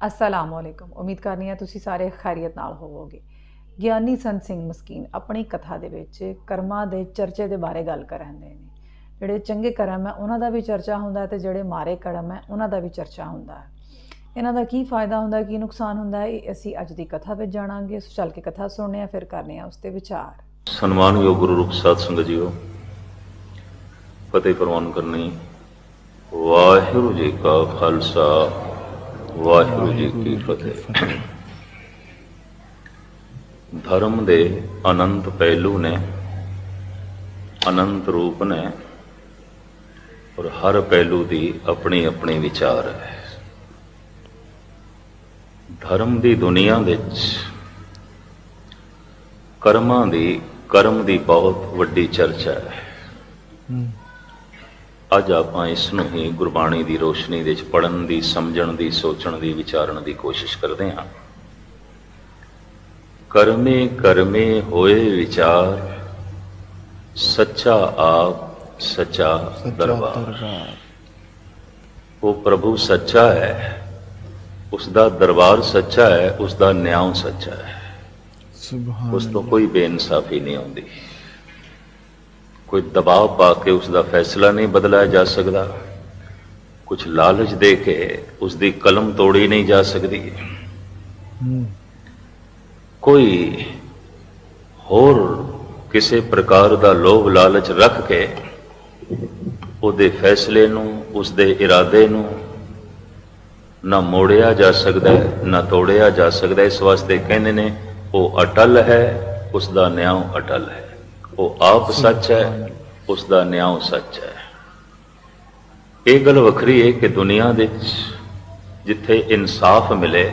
असलामुअलैकुम। उम्मीद करनी है तुसी सारे खैरियत नाल होवोगे। ਗਿਆਨੀ ਸੰਤ ਸਿੰਘ ਮਸਕੀਨ ਆਪਣੀ ਕਥਾ ਦੇ ਵਿੱਚ ਕਰਮਾਂ ਦੇ ਚਰਚੇ ਦੇ ਬਾਰੇ ਗੱਲ ਕਰਦੇ ਨੇ। ਜਿਹੜੇ ਚੰਗੇ ਕਰਮ ਹੈ ਉਹਨਾਂ ਦਾ ਵੀ ਚਰਚਾ ਹੁੰਦਾ ਤੇ ਜਿਹੜੇ ਮਾੜੇ ਕਰਮ ਹੈ ਉਹਨਾਂ ਦਾ ਵੀ ਚਰਚਾ ਹੁੰਦਾ ਹੈ। ਇਹਨਾਂ ਦਾ ਕੀ ਫਾਇਦਾ ਹੁੰਦਾ, ਕੀ ਨੁਕਸਾਨ ਹੁੰਦਾ ਹੈ, ਇਹ ਅਸੀਂ ਅੱਜ ਦੀ ਕਥਾ ਵਿੱਚ ਜਾਣਾਂਗੇ। ਸੋ ਚੱਲ ਕੇ ਕਥਾ ਸੁਣਨੇ ਆ, ਫਿਰ ਕਰਨੇ ਆ ਉਸ ਤੇ ਵਿਚਾਰ। ਸਨਮਾਨਯੋਗ ਗੁਰੂ ਰੂਪ ਸਾਧ ਸੰਗਤ ਜੀਓ, ਫਤਿਹ ਪ੍ਰਵਾਨ ਕਰਨੀ। ਵਾਹਿਗੁਰੂ ਜੀ ਕਾ ਖਾਲਸਾ, ਵਾਹਿਗੁਰੂ ਜੀ ਕੀ ਫਤਿਹ। ਧਰਮ ਦੇ ਅਨੰਤ ਪਹਿਲੂ ਨੇ, ਅਨੰਤ ਰੂਪ ਨੇ, ਔਰ ਹਰ ਪਹਿਲੂ ਦੀ ਆਪਣੀ ਆਪਣੀ ਵਿਚਾਰ ਹੈ। ਧਰਮ ਦੀ ਦੁਨੀਆ ਵਿੱਚ ਕਰਮ ਦੀ ਬਹੁਤ ਵੱਡੀ ਚਰਚਾ ਹੈ। ਅੱਜ ਆਪਾਂ ਇਸ ਨੂੰ ਹੀ ਗੁਰਬਾਣੀ ਦੀ ਰੋਸ਼ਨੀ ਵਿੱਚ ਪੜ੍ਹਨ ਦੀ, ਸਮਝਣ ਦੀ, ਸੋਚਣ ਦੀ, ਵਿਚਾਰਨ ਦੀ ਕੋਸ਼ਿਸ਼ ਕਰਦੇ ਹਾਂ। ਕਰਮੇ ਕਰਮੇ ਹੋਏ ਵਿਚਾਰ, ਸੱਚਾ ਆਪ ਸੱਚਾ ਦਰਬਾਰ। ਉਹ ਪ੍ਰਭੂ ਸੱਚਾ ਹੈ, ਉਸ ਦਾ ਦਰਬਾਰ ਸੱਚਾ ਹੈ, ਉਸ ਦਾ ਨਿਆਂ ਸੱਚਾ ਹੈ। ਉਸ ਤੋਂ ਕੋਈ ਬੇਇਨਸਾਫੀ ਨਹੀਂ ਆਉਂਦੀ, ਕੋਈ ਦਬਾਅ ਪਾ ਕੇ ਉਸ ਦਾ ਫੈਸਲਾ ਨਹੀਂ ਬਦਲਿਆ ਜਾ ਸਕਦਾ, ਕੁਝ ਲਾਲਚ ਦੇ ਕੇ ਉਸ ਦੀ ਕਲਮ ਤੋੜੀ ਨਹੀਂ ਜਾ ਸਕਦੀ, ਕੋਈ ਹੋਰ ਕਿਸੇ ਪ੍ਰਕਾਰ ਦਾ ਲੋਭ ਲਾਲਚ ਰੱਖ ਕੇ ਉਹਦੇ ਫੈਸਲੇ ਨੂੰ, ਉਸਦੇ ਇਰਾਦੇ ਨੂੰ ਨਾ ਮੋੜਿਆ ਜਾ ਸਕਦਾ, ਨਾ ਤੋੜਿਆ ਜਾ ਸਕਦਾ। ਇਸ ਵਾਸਤੇ ਕਹਿੰਦੇ ਨੇ ਉਹ ਅਟਲ ਹੈ, ਉਸ ਦਾ ਨਿਆਂ ਅਟਲ ਹੈ। ਉਹ ਆਪ ਸੱਚ ਹੈ, ਉਸ ਦਾ ਨਿਆਂ ਸੱਚ ਹੈ। ਇਹ ਗੱਲ ਵੱਖਰੀ ਹੈ ਕਿ ਦੁਨੀਆ ਵਿੱਚ ਜਿੱਥੇ ਇਨਸਾਫ ਮਿਲੇ,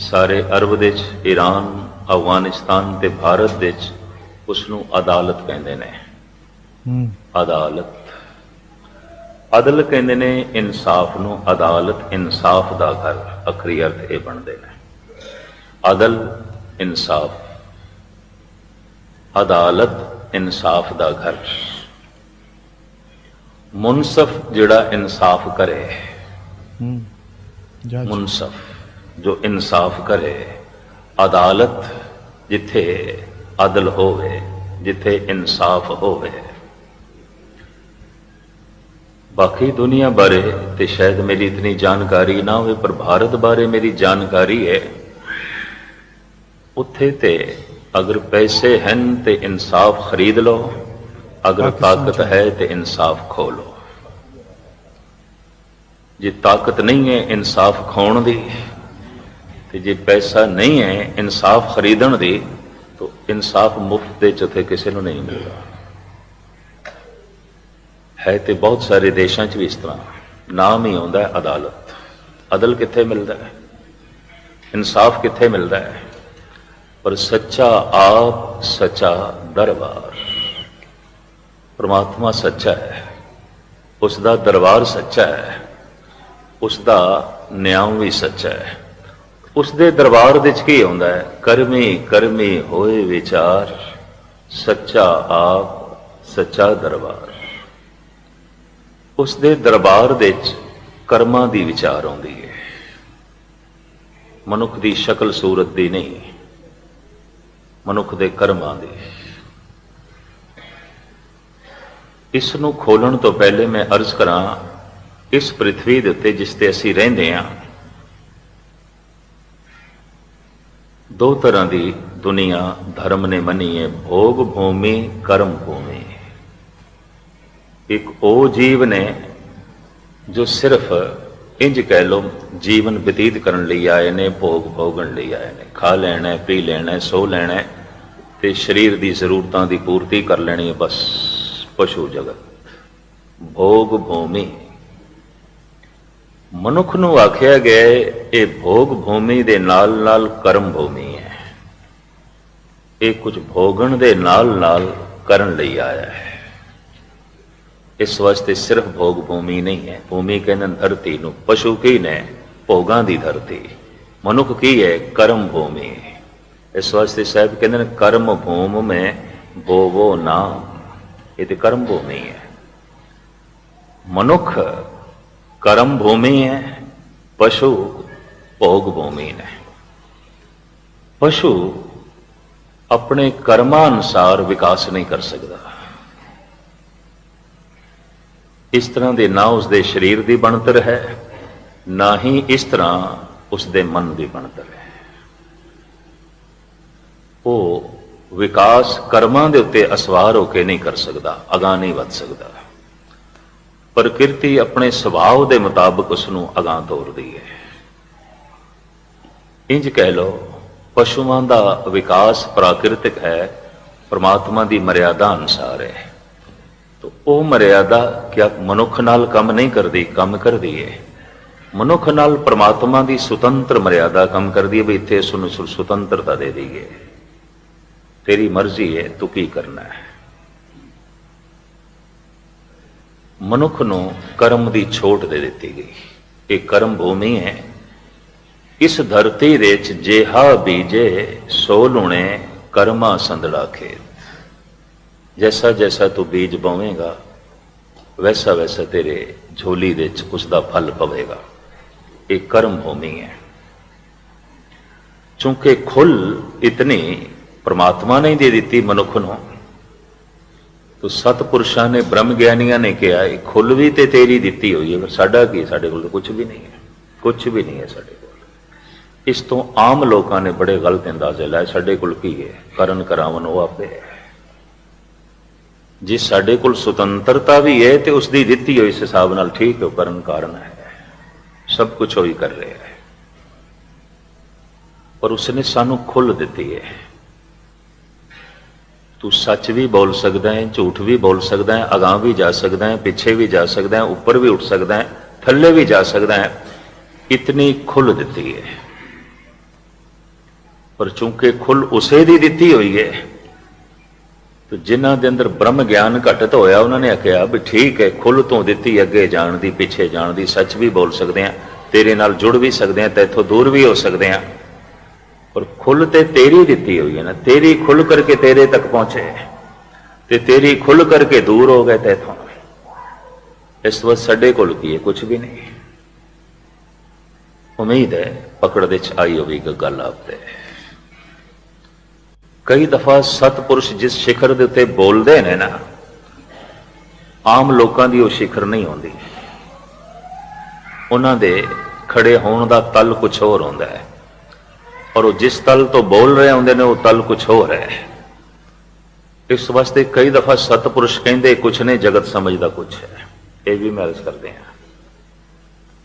ਸਾਰੇ ਅਰਬ ਵਿੱਚ, ਈਰਾਨ, ਅਫਗਾਨਿਸਤਾਨ ਤੇ ਭਾਰਤ ਵਿੱਚ ਉਸ ਨੂੰ ਅਦਾਲਤ ਕਹਿੰਦੇ ਨੇ। ਅਦਾਲਤ, ਅਦਲ ਕਹਿੰਦੇ ਨੇ ਇਨਸਾਫ ਨੂੰ। ਅਦਾਲਤ ਇਨਸਾਫ ਦਾ ਘਰ, ਅਖਰੀ ਅਰਥ ਇਹ ਬਣਦੇ ਨੇ। ਅਦਲ ਇਨਸਾਫ, ਅਦਾਲਤ ਇਨਸਾਫ ਦਾ ਘਰ। ਮੁਨਸਫ ਜਿਹੜਾ ਇਨਸਾਫ ਕਰੇ, ਮੁਨਸਫ ਜੋ ਇਨਸਾਫ ਕਰੇ। ਅਦਾਲਤ ਜਿੱਥੇ ਅਦਲ ਹੋਵੇ, ਜਿੱਥੇ ਇਨਸਾਫ ਹੋਵੇ। ਬਾਕੀ ਦੁਨੀਆ ਬਾਰੇ ਤੇ ਸ਼ਾਇਦ ਮੇਰੀ ਇਤਨੀ ਜਾਣਕਾਰੀ ਨਾ ਹੋਵੇ, ਪਰ ਭਾਰਤ ਬਾਰੇ ਮੇਰੀ ਜਾਣਕਾਰੀ ਹੈ। ਉੱਥੇ ਤੇ ਅਗਰ ਪੈਸੇ ਹਨ ਤੇ ਇਨਸਾਫ ਖਰੀਦ ਲਓ, ਅਗਰ ਤਾਕਤ ਹੈ ਤੇ ਇਨਸਾਫ ਖੋ ਲਓ। ਜੇ ਤਾਕਤ ਨਹੀਂ ਹੈ ਇਨਸਾਫ ਖੋਣ ਦੀ, ਤੇ ਜੇ ਪੈਸਾ ਨਹੀਂ ਹੈ ਇਨਸਾਫ ਖਰੀਦਣ ਦੀ, ਤਾਂ ਇਨਸਾਫ ਮੁਫਤ ਦੇ ਉੱਥੇ ਕਿਸੇ ਨੂੰ ਨਹੀਂ ਮਿਲਦਾ ਹੈ। ਤੇ ਬਹੁਤ ਸਾਰੇ ਦੇਸ਼ਾਂ 'ਚ ਵੀ ਇਸ ਤਰ੍ਹਾਂ ਨਾਮ ਹੀ ਆਉਂਦਾ ਹੈ ਅਦਾਲਤ। ਅਦਲ ਕਿੱਥੇ ਮਿਲਦਾ ਹੈ, ਇਨਸਾਫ ਕਿੱਥੇ ਮਿਲਦਾ ਹੈ? ਪਰ ਸੱਚਾ ਆਪ ਸੱਚਾ ਦਰਬਾਰ। ਪਰਮਾਤਮਾ ਸੱਚਾ ਹੈ, ਉਸ ਦਾ ਦਰਬਾਰ ਸੱਚਾ ਹੈ, ਉਸ ਦਾ ਨਿਆਂ ਵੀ ਸੱਚਾ ਹੈ। ਉਸ ਦੇ ਦਰਬਾਰ ਵਿੱਚ ਕੀ ਆਉਂਦਾ ਹੈ? ਕਰਮੀ ਕਰਮੀ ਹੋਏ ਵਿਚਾਰ, ਸੱਚਾ ਆਪ ਸੱਚਾ ਦਰਬਾਰ। ਉਸ ਦੇ ਦਰਬਾਰ ਵਿੱਚ ਕਰਮਾਂ ਦੀ ਵਿਚਾਰ ਆਉਂਦੀ ਹੈ, ਮਨੁੱਖ ਦੀ ਸ਼ਕਲ ਸੂਰਤ ਦੀ ਨਹੀਂ, ਮਨੁੱਖ ਦੇ ਕਰਮਾਂ ਦੀ। ਇਸ ਨੂੰ ਖੋਲਣ ਤੋਂ ਪਹਿਲੇ ਮੈਂ ਅਰਜ਼ ਕਰਾਂ, ਇਸ ਪ੍ਰਿਥਵੀ ਦੇ ਉੱਤੇ ਜਿਸ ਤੇ ਅਸੀਂ ਰਹਿੰਦੇ ਹਾਂ, ਦੋ ਤਰ੍ਹਾਂ ਦੀ ਦੁਨੀਆ ਧਰਮ ਨੇ ਮੰਨੀ ਹੈ, ਭੋਗ ਭੂਮੀ, ਕਰਮ ਭੂਮੀ। ਇੱਕ ਉਹ ਜੀਵ ਨੇ ਜੋ ਸਿਰਫ ਇੰਜ ਕਹਿ ਲਓ ਜੀਵਨ ਬਤੀਤ ਕਰਨ ਲਈ ਆਏ ਨੇ, ਭੋਗ ਭੋਗਣ ਲਈ ਆਏ ਨੇ। ਖਾ ਲੈਣਾ, ਪੀ ਲੈਣਾ, ਸੋ ਲੈਣਾ ਤੇ ਸਰੀਰ ਦੀ ਜ਼ਰੂਰਤਾਂ ਦੀ ਪੂਰਤੀ ਕਰ ਲੈਣੀ ਹੈ, ਬਸ। ਪਸ਼ੂ ਜਗਤ ਭੋਗ ਭੂਮੀ। ਮਨੁੱਖ ਨੂੰ ਆਖਿਆ ਗਿਆ ਇਹ ਭੋਗ ਭੂਮੀ ਦੇ ਨਾਲ ਨਾਲ ਕਰਮ ਭੂਮੀ ਹੈ। ਇਹ ਕੁਝ ਭੋਗਣ ਦੇ ਨਾਲ ਨਾਲ ਕਰਨ ਲਈ ਆਇਆ ਹੈ। ਇਸ ਵਾਸਤੇ ਸਿਰਫ ਭੋਗ ਭੂਮੀ ਨਹੀਂ ਹੈ। ਭੂਮੀ ਕਹਿੰਦੇ ਧਰਤੀ ਨੂੰ, ਪਸ਼ੂ ਕੀ ਨੇ? ਭੋਗਾਂ ਦੀ ਧਰਤੀ। ਮਨੁੱਖ ਕੀ ਹੈ? ਕਰਮ ਭੂਮੀ। ਇਸ ਵਾਸਤੇ ਸਾਹਿਬ ਕਹਿੰਦੇ ਨੇ ਕਰਮ ਭੂਮ ਮੈਂ ਬੋਵੋ ਨਾਮ। ਇਹ ਤੇ ਕਰਮ ਭੂਮੀ ਹੈ। ਮਨੁੱਖ ਕਰਮ ਭੂਮੀ ਹੈ, ਪਸ਼ੂ ਭੋਗ ਭੂਮੀ ਨੇ। ਪਸ਼ੂ ਆਪਣੇ ਕਰਮਾਂ ਅਨੁਸਾਰ ਵਿਕਾਸ ਨਹੀਂ ਕਰ ਸਕਦਾ। ਇਸ ਤਰ੍ਹਾਂ ਦੇ ਨਾ ਉਸਦੇ ਸਰੀਰ ਦੀ ਬਣਤਰ ਹੈ, ਨਾ ਹੀ ਇਸ ਤਰ੍ਹਾਂ ਉਸਦੇ ਮਨ ਦੀ ਬਣਤਰ ਹੈ। ਉਹ ਵਿਕਾਸ ਕਰਮਾਂ ਦੇ ਉੱਤੇ ਅਸਵਾਰ ਹੋ ਕੇ ਨਹੀਂ ਕਰ ਸਕਦਾ, ਅਗਾਂਹ ਨਹੀਂ ਵੱਧ ਸਕਦਾ। ਪ੍ਰਕਿਰਤੀ ਆਪਣੇ ਸੁਭਾਅ ਦੇ ਮੁਤਾਬਕ ਉਸ ਨੂੰ ਅਗਾਂਹ ਤੋਰਦੀ ਹੈ। ਇੰਜ ਕਹਿ ਲਓ, ਪਸ਼ੂਆਂ ਦਾ ਵਿਕਾਸ ਪ੍ਰਾਕਿਰਤਿਕ ਹੈ, ਪਰਮਾਤਮਾ ਦੀ ਮਰਿਆਦਾ ਅਨੁਸਾਰ ਹੈ। ਤਾਂ ਉਹ ਮਰਿਆਦਾ ਕਿਆ ਮਨੁੱਖ ਨਾਲ ਕੰਮ ਨਹੀਂ ਕਰਦੀ? ਕੰਮ ਕਰਦੀ ਹੈ। ਮਨੁੱਖ ਨਾਲ ਪਰਮਾਤਮਾ ਦੀ ਸੁਤੰਤਰ ਮਰਿਆਦਾ ਕੰਮ ਕਰਦੀ ਹੈ ਵੀ ਇੱਥੇ ਇਸ ਨੂੰ ਸੁਤੰਤਰਤਾ ਦੇ ਦਈਏ, ਤੇਰੀ ਮਰਜ਼ੀ ਹੈ, ਤੂੰ ਕੀ ਕਰਨਾ ਹੈ। ਮਨੁੱਖ ਨੂੰ ਕਰਮ ਦੀ ਛੋਟ ਦੇ ਦਿੱਤੀ ਗਈ। ਇਹ ਕਰਮ ਭੂਮੀ ਹੈ। ਇਸ ਧਰਤੀ ਦੇ ਵਿੱਚ ਜੇਹਾ ਬੀਜੇ ਸੋ ਲੁਣੇ ਕਰਮਾ ਸੰਦੜਾ ਖੇਤ। ਜੈਸਾ ਜੈਸਾ ਤੂੰ ਬੀਜ ਬੋਵੇਂਗਾ ਵੈਸਾ ਵੈਸਾ ਤੇਰੇ ਝੋਲੀ ਦੇ ਵਿੱਚ ਉਸ ਦਾ ਫਲ ਪਵੇਗਾ। ਇਹ ਕਰਮ ਭੂਮੀ ਹੈ। ਚੂੰਕਿ ਖੁੱਲ ਇਤਨੀ ਪਰਮਾਤਮਾ ਨੇ ਦੇ ਦਿੱਤੀ ਮਨੁੱਖ ਨੂੰ, ਤੋ ਸਤਪੁਰਸ਼ਾਂ ਨੇ, ਬ੍ਰਹਮ ਗਿਆਨੀਆਂ ਨੇ ਕਿਹਾ ਇਹ ਖੁੱਲ ਵੀ ਤੇ ਤੇਰੀ ਦਿੱਤੀ ਹੋਈ ਹੈ, ਪਰ ਸਾਡਾ ਕੀ? ਸਾਡੇ ਕੋਲ ਕੁਝ ਵੀ ਨਹੀਂ ਹੈ, ਕੁਝ ਵੀ ਨਹੀਂ ਹੈ ਸਾਡੇ ਕੋਲ। ਇਸ ਤੋਂ ਆਮ ਲੋਕਾਂ ਨੇ ਬੜੇ ਗਲਤ ਅੰਦਾਜ਼ੇ ਲਾਏ, ਸਾਡੇ ਕੋਲ ਕੀ ਹੈ? ਕਰਨ ਕਰਾਵਨ ਉਹ ਆਪੇ ਹੈ। ਜੇ ਸਾਡੇ ਕੋਲ ਸੁਤੰਤਰਤਾ ਵੀ ਹੈ ਤੇ ਉਸਦੀ ਦਿੱਤੀ ਹੋਈ ਇਸ ਹਿਸਾਬ ਨਾਲ ਠੀਕ ਹੈ, ਉਹ ਕਰਨ ਕਾਰਨ ਹੈ, ਸਭ ਕੁਝ ਉਹੀ ਕਰ ਰਿਹਾ ਹੈ। ਪਰ ਉਸਨੇ ਸਾਨੂੰ ਖੁੱਲ੍ਹ ਦਿੱਤੀ ਹੈ। ਤੂੰ ਸੱਚ ਵੀ ਬੋਲ ਸਕਦਾ ਹੈ, ਝੂਠ ਵੀ ਬੋਲ ਸਕਦਾ ਹੈ, ਅਗਾਂਹ ਵੀ ਜਾ ਸਕਦਾ ਹੈ, ਪਿੱਛੇ ਵੀ ਜਾ ਸਕਦਾ ਹੈ, ਉੱਪਰ ਵੀ ਉੱਠ ਸਕਦਾ ਹੈ, ਥੱਲੇ ਵੀ ਜਾ ਸਕਦਾ ਹੈ। ਇਤਨੀ ਖੁੱਲ੍ਹ ਦਿੱਤੀ ਹੈ। ਪਰ ਚੂੰਕਿ ਖੁੱਲ੍ਹ ਉਸੇ ਦੀ ਦਿੱਤੀ ਹੋਈ ਹੈ, ਤੇ ਜਿਨ੍ਹਾਂ ਦੇ ਅੰਦਰ ਬ੍ਰਹਮ ਗਿਆਨ ਘਟਤ ਹੋਇਆ ਉਹਨਾਂ ਨੇ ਆਖਿਆ ਵੀ ਠੀਕ ਹੈ, ਖੁੱਲ੍ਹ ਤੋਂ ਦਿੱਤੀ, ਅੱਗੇ ਜਾਣ ਦੀ, ਪਿੱਛੇ ਜਾਣ ਦੀ, ਸੱਚ ਵੀ ਬੋਲ ਸਕਦੇ ਹਾਂ, ਤੇਰੇ ਨਾਲ ਜੁੜ ਵੀ ਸਕਦੇ ਹਾਂ, ਤੇ ਇੱਥੋਂ ਦੂਰ ਵੀ ਹੋ ਸਕਦੇ ਹਾਂ। ਪਰ ਖੁੱਲ੍ਹ ਤੇ ਤੇਰੀ ਦਿੱਤੀ ਹੋਈ ਹੈ ਨਾ, ਤੇਰੀ ਖੁੱਲ੍ਹ ਕਰਕੇ ਤੇਰੇ ਤੱਕ ਪਹੁੰਚੇ ਤੇ ਤੇਰੀ ਖੁੱਲ੍ਹ ਕਰਕੇ ਦੂਰ ਹੋ ਗਏ ਤੇ ਇੱਥੋਂ। ਇਸ ਵਕਤ ਸਾਡੇ ਕੋਲ ਕੀ ਹੈ? ਕੁਝ ਵੀ ਨਹੀਂ। ਉਮੀਦ ਹੈ ਪਕੜ ਦੇ ਚ ਆਈ ਹੋਵੇਗੀ ਗੱਲ ਆਪ ਤੇ। ਕਈ ਦਫਾ ਸਤਪੁਰਸ਼ ਜਿਸ ਸਿਖਰ ਦੇ ਉੱਤੇ ਬੋਲਦੇ ਨੇ ਨਾ, ਆਮ ਲੋਕਾਂ ਦੀ ਉਹ ਸਿਖਰ ਨਹੀਂ ਹੁੰਦੀ। ਉਹਨਾਂ ਦੇ ਖੜੇ ਹੋਣ ਦਾ ਤਲ ਕੁਛ ਹੋਰ ਹੁੰਦਾ ਹੈ, ਔਰ ਉਹ ਜਿਸ ਤਲ ਤੋਂ ਬੋਲ ਰਹੇ ਹੁੰਦੇ ਨੇ ਉਹ ਤਲ ਕੁਛ ਹੋਰ ਹੈ। ਇਸ ਵਾਸਤੇ ਕਈ ਦਫਾ ਸਤਪੁਰਸ਼ ਕਹਿੰਦੇ ਕੁਛ ਨੇ, ਜਗਤ ਸਮਝਦਾ ਕੁਛ ਹੈ। ਇਹ ਵੀ ਮੈਂ ਅਰਜ਼ ਕਰਦੇ ਹਾਂ,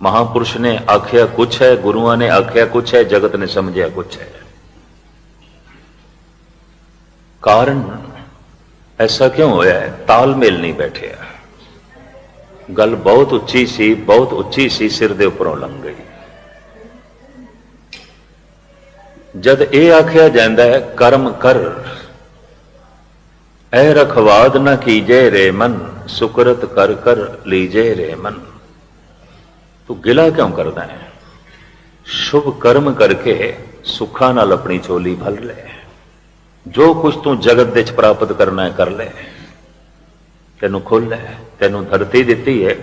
ਮਹਾਪੁਰਸ਼ ਨੇ ਆਖਿਆ ਕੁਛ ਹੈ, ਗੁਰੂਆਂ ਨੇ ਆਖਿਆ ਕੁਛ ਹੈ, ਜਗਤ ਨੇ ਸਮਝਿਆ ਕੁਛ ਹੈ। ਕਾਰਨ ਐਸਾ ਕਿਉਂ ਹੋਇਆ ਹੈ? ਤਾਲਮੇਲ ਨਹੀਂ ਬੈਠਿਆ। ਗੱਲ ਬਹੁਤ ਉੱਚੀ ਸੀ, ਬਹੁਤ ਉੱਚੀ ਸੀ, ਸਿਰ ਦੇ ਉੱਪਰੋਂ ਲੰਘ ਗਈ। ਜਦ ਇਹ ਆਖਿਆ ਜਾਂਦਾ ਹੈ ਕਰਮ ਕਰ, ਐ ਰਖਵਾਦ ਨਾ ਕੀਜੇ ਰੇ ਮਨ, ਸੁਕਰਤ ਕਰ ਕਰ ਲੀਜੇ ਰੇ ਮਨ। ਤੂੰ ਗਿਲਾ ਕਿਉਂ ਕਰਦਾ ਹੈ? ਸ਼ੁਭ ਕਰਮ ਕਰਕੇ ਸੁੱਖਾਂ ਨਾਲ ਆਪਣੀ ਝੋਲੀ ਭਰ ਲੈ। ਜੋ ਕੁਝ ਤੂੰ ਜਗਤ ਦੇ ਵਿੱਚ ਪ੍ਰਾਪਤ ਕਰਨਾ ਹੈ ਕਰ ਲੈ। ਤੈਨੂੰ ਖੁੱਲ੍ਹ ਹੈ, ਤੈਨੂੰ ਧਰਤੀ ਦਿੱਤੀ ਹੈ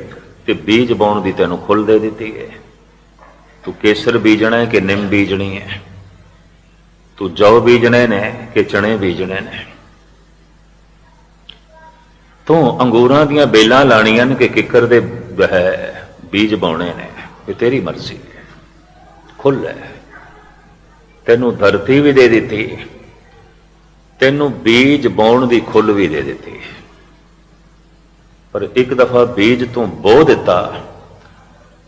ਤੇ ਬੀਜ ਬਾਉਣ ਦੀ ਤੈਨੂੰ ਖੁੱਲ੍ਹ ਦੇ ਦਿੱਤੀ ਹੈ। ਤੂੰ ਕੇਸਰ ਬੀਜਣਾ ਹੈ ਕਿ ਨਿੰਮ ਬੀਜਣੀ ਹੈ? ਤੂੰ ਜੌ ਬੀਜਣੇ ਨੇ ਕਿ ਚਣੇ ਬੀਜਣੇ ਨੇ? ਤੂੰ ਅੰਗੂਰਾਂ ਦੀਆਂ ਬੇਲਾਂ ਲਾਣੀਆਂ ਨੇ ਕਿ ਕਿੱਕਰ ਦੇ ਬੀਜ ਬਾਉਣੇ ਨੇ? ਇਹ ਤੇਰੀ ਮਰਜ਼ੀ ਹੈ। ਖੁੱਲ੍ਹ ਹੈ। ਤੈਨੂੰ ਧਰਤੀ ਵੀ ਦੇ ਦਿੱਤੀ, ਤੈਨੂੰ ਬੀਜ ਬਾਉਣ ਦੀ ਖੁੱਲ੍ਹ ਵੀ ਦੇ ਦਿੱਤੀ। ਪਰ ਇੱਕ ਦਫਾ ਬੀਜ ਤੂੰ ਬੋ ਦਿੱਤਾ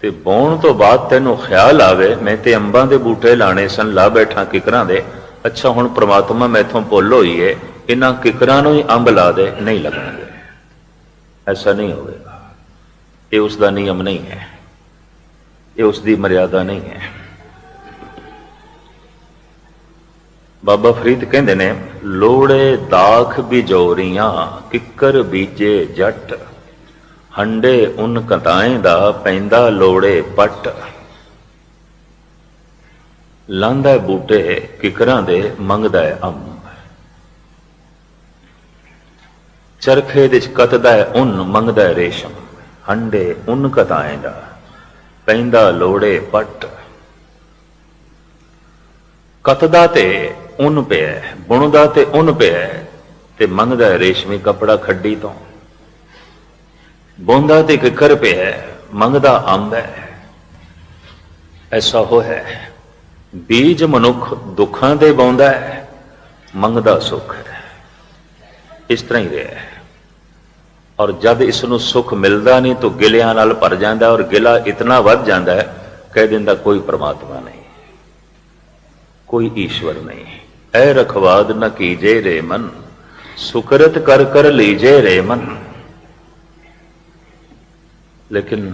ਤੇ ਬਾਉਣ ਤੋਂ ਬਾਅਦ ਤੈਨੂੰ ਖਿਆਲ ਆਵੇ ਮੈਂ ਤੇ ਅੰਬਾਂ ਦੇ ਬੂਟੇ ਲਾਣੇ ਸਨ, ਲਾ ਬੈਠਾ ਕਿਕਰਾਂ ਦੇ। ਅੱਛਾ ਹੁਣ ਪ੍ਰਮਾਤਮਾ ਮੈਥੋਂ ਭੁੱਲ ਹੋਈ ਹੈ, ਇਹਨਾਂ ਕਿਕਰਾਂ ਨੂੰ ਹੀ ਅੰਬ ਲਾ ਦੇ, ਨਹੀਂ ਲੱਗਣਗੇ। ਐਸਾ ਨਹੀਂ ਹੋਵੇਗਾ। ਇਹ ਉਸ ਦਾ ਨਿਯਮ ਨਹੀਂ ਹੈ, ਇਹ ਉਸ ਦੀ ਮਰਿਆਦਾ ਨਹੀਂ ਹੈ। ਬਾਬਾ ਫਰੀਦ ਕਹਿੰਦੇ ਨੇ, ਲੋੜੇ ਦਾਖ ਬਿਜੋਰੀਆਂ ਕਿੱਕਰ ਬੀਜੇ ਜੱਟ, ਹੰਡੇ ਉਨ ਕਤਾਏ ਦਾ ਪੈਂਦਾ ਲੋੜੇ ਪੱਟ। ਲਾਂਦਾ ਬੂਟੇ ਕਿਕਰਾਂ ਦੇ ਮੰਗਦਾ ਅੰਬ, ਚਰਖੇ ਦੇ ਕਤਦਾ ਉਨ ਮੰਗਦਾ ਰੇਸ਼ਮ। ਹੰਡੇ ਉਨ ਕਤਾਏ ਦਾ ਪੈਂਦਾ ਲੋੜੇ ਪੱਟ। ਕੱਤਦਾ ਤੇ ਉੱਨ ਪਿਆ, ਬੁਣਦਾ ਤੇ ਉੱਨ ਪਿਆ, ਤੇ ਮੰਗਦਾ ਹੈ ਰੇਸ਼ਮੀ ਕੱਪੜਾ ਖੱਡੀ ਤੋਂ। ਬੋਂਦਾ ਤੇ ਕਿੱਕਰ ਪਿਆ, ਮੰਗਦਾ ਅੰਬ ਹੈ। ਐਸਾ ਹੋ ਹੈ, ਬੀਜ ਮਨੁੱਖ ਦੁੱਖਾਂ ਦੇ ਬੋਂਦਾ ਹੈ, ਮੰਗਦਾ ਸੁੱਖ ਹੈ। ਇਸ ਤਰ੍ਹਾਂ ਹੀ ਰਿਹਾ ਹੈ। ਔਰ ਜਦ ਇਸ ਨੂੰ ਸੁੱਖ ਮਿਲਦਾ ਨਹੀਂ ਤਾਂ ਗਿਲਿਆਂ ਨਾਲ ਭਰ ਜਾਂਦਾ, ਔਰ ਗਿਲਾ ਇਤਨਾ ਵੱਧ ਜਾਂਦਾ ਹੈ, ਕਹਿ ਦਿੰਦਾ ਕੋਈ ਪ੍ਰਮਾਤਮਾ ਨਹੀਂ, ਕੋਈ ਈਸ਼ਵਰ ਨਹੀਂ। ਐ ਰਖਵਾਦ ਨ ਕੀਜੇ ਰੇ ਮਨ, ਸੁਕਰਤ ਕਰ ਕਰ ਲੀਜੇ ਰੇ ਮਨ। ਲੇਕਿਨ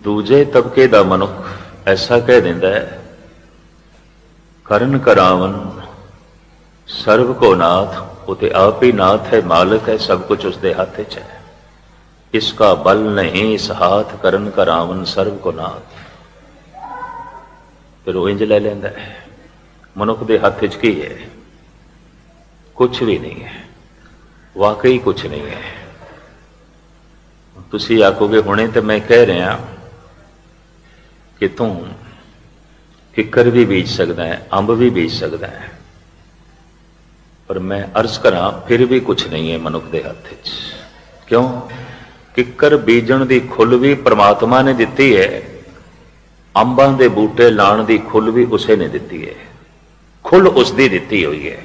ਦੂਜੇ ਤਬਕੇ ਦਾ ਮਨੁੱਖ ਐਸਾ ਕਹਿ ਦਿੰਦਾ ਹੈ, ਕਰਨ ਕਰਾਵਨ ਸਰਬ ਕੋ ਨਾਥ। ਉਹ ਤੇ ਆਪ ਹੀ ਨਾਥ ਹੈ, ਮਾਲਕ ਹੈ, ਸਭ ਕੁਝ ਉਸਦੇ ਹੱਥ 'ਚ ਹੈ। ਇਸਕਾ ਬਲ ਨਹੀਂ ਇਸ ਹਾਥ, ਕਰਨ ਕਰਾਵਨ ਸਰਬ ਕੋ ਨਾਥ। ਫਿਰ ਉਹ ਇੰਜ ਲੈ ਲੈਂਦਾ ਹੈ, ਮਨੁੱਖ ਦੇ ਹੱਥ 'ਚ ਕੀ ਹੈ? ਕੁਛ ਵੀ ਨਹੀਂ ਹੈ, ਵਾਕਈ ਕੁਛ ਨਹੀਂ ਹੈ। ਤੁਸੀਂ ਆਖੋਗੇ ਹੁਣੇ ਤੇ ਮੈਂ ਕਹਿ ਰਿਹਾ ਕਿ ਤੂੰ ਕਿੱਕਰ ਵੀ ਬੀਜ ਸਕਦਾ ਹੈ, ਅੰਬ ਵੀ ਬੀਜ ਸਕਦਾ ਹੈ, ਪਰ ਮੈਂ ਅਰਜ਼ ਕਰਾਂ ਫਿਰ ਵੀ ਕੁਛ ਨਹੀਂ ਹੈ ਮਨੁੱਖ ਦੇ ਹੱਥ 'ਚ। ਕਿਉਂ? ਕਿੱਕਰ ਬੀਜਣ ਦੀ ਖੁੱਲ੍ਹ ਵੀ ਪ੍ਰਮਾਤਮਾ ਨੇ ਦਿੱਤੀ ਹੈ, ਅੰਬਾਂ ਦੇ ਬੂਟੇ ਲਾਉਣ ਦੀ ਖੁੱਲ੍ਹ ਵੀ ਉਸੇ ਨੇ ਦਿੱਤੀ ਹੈ। ਖੁੱਲ੍ਹ ਉਸਦੀ ਦਿੱਤੀ ਹੋਈ ਹੈ।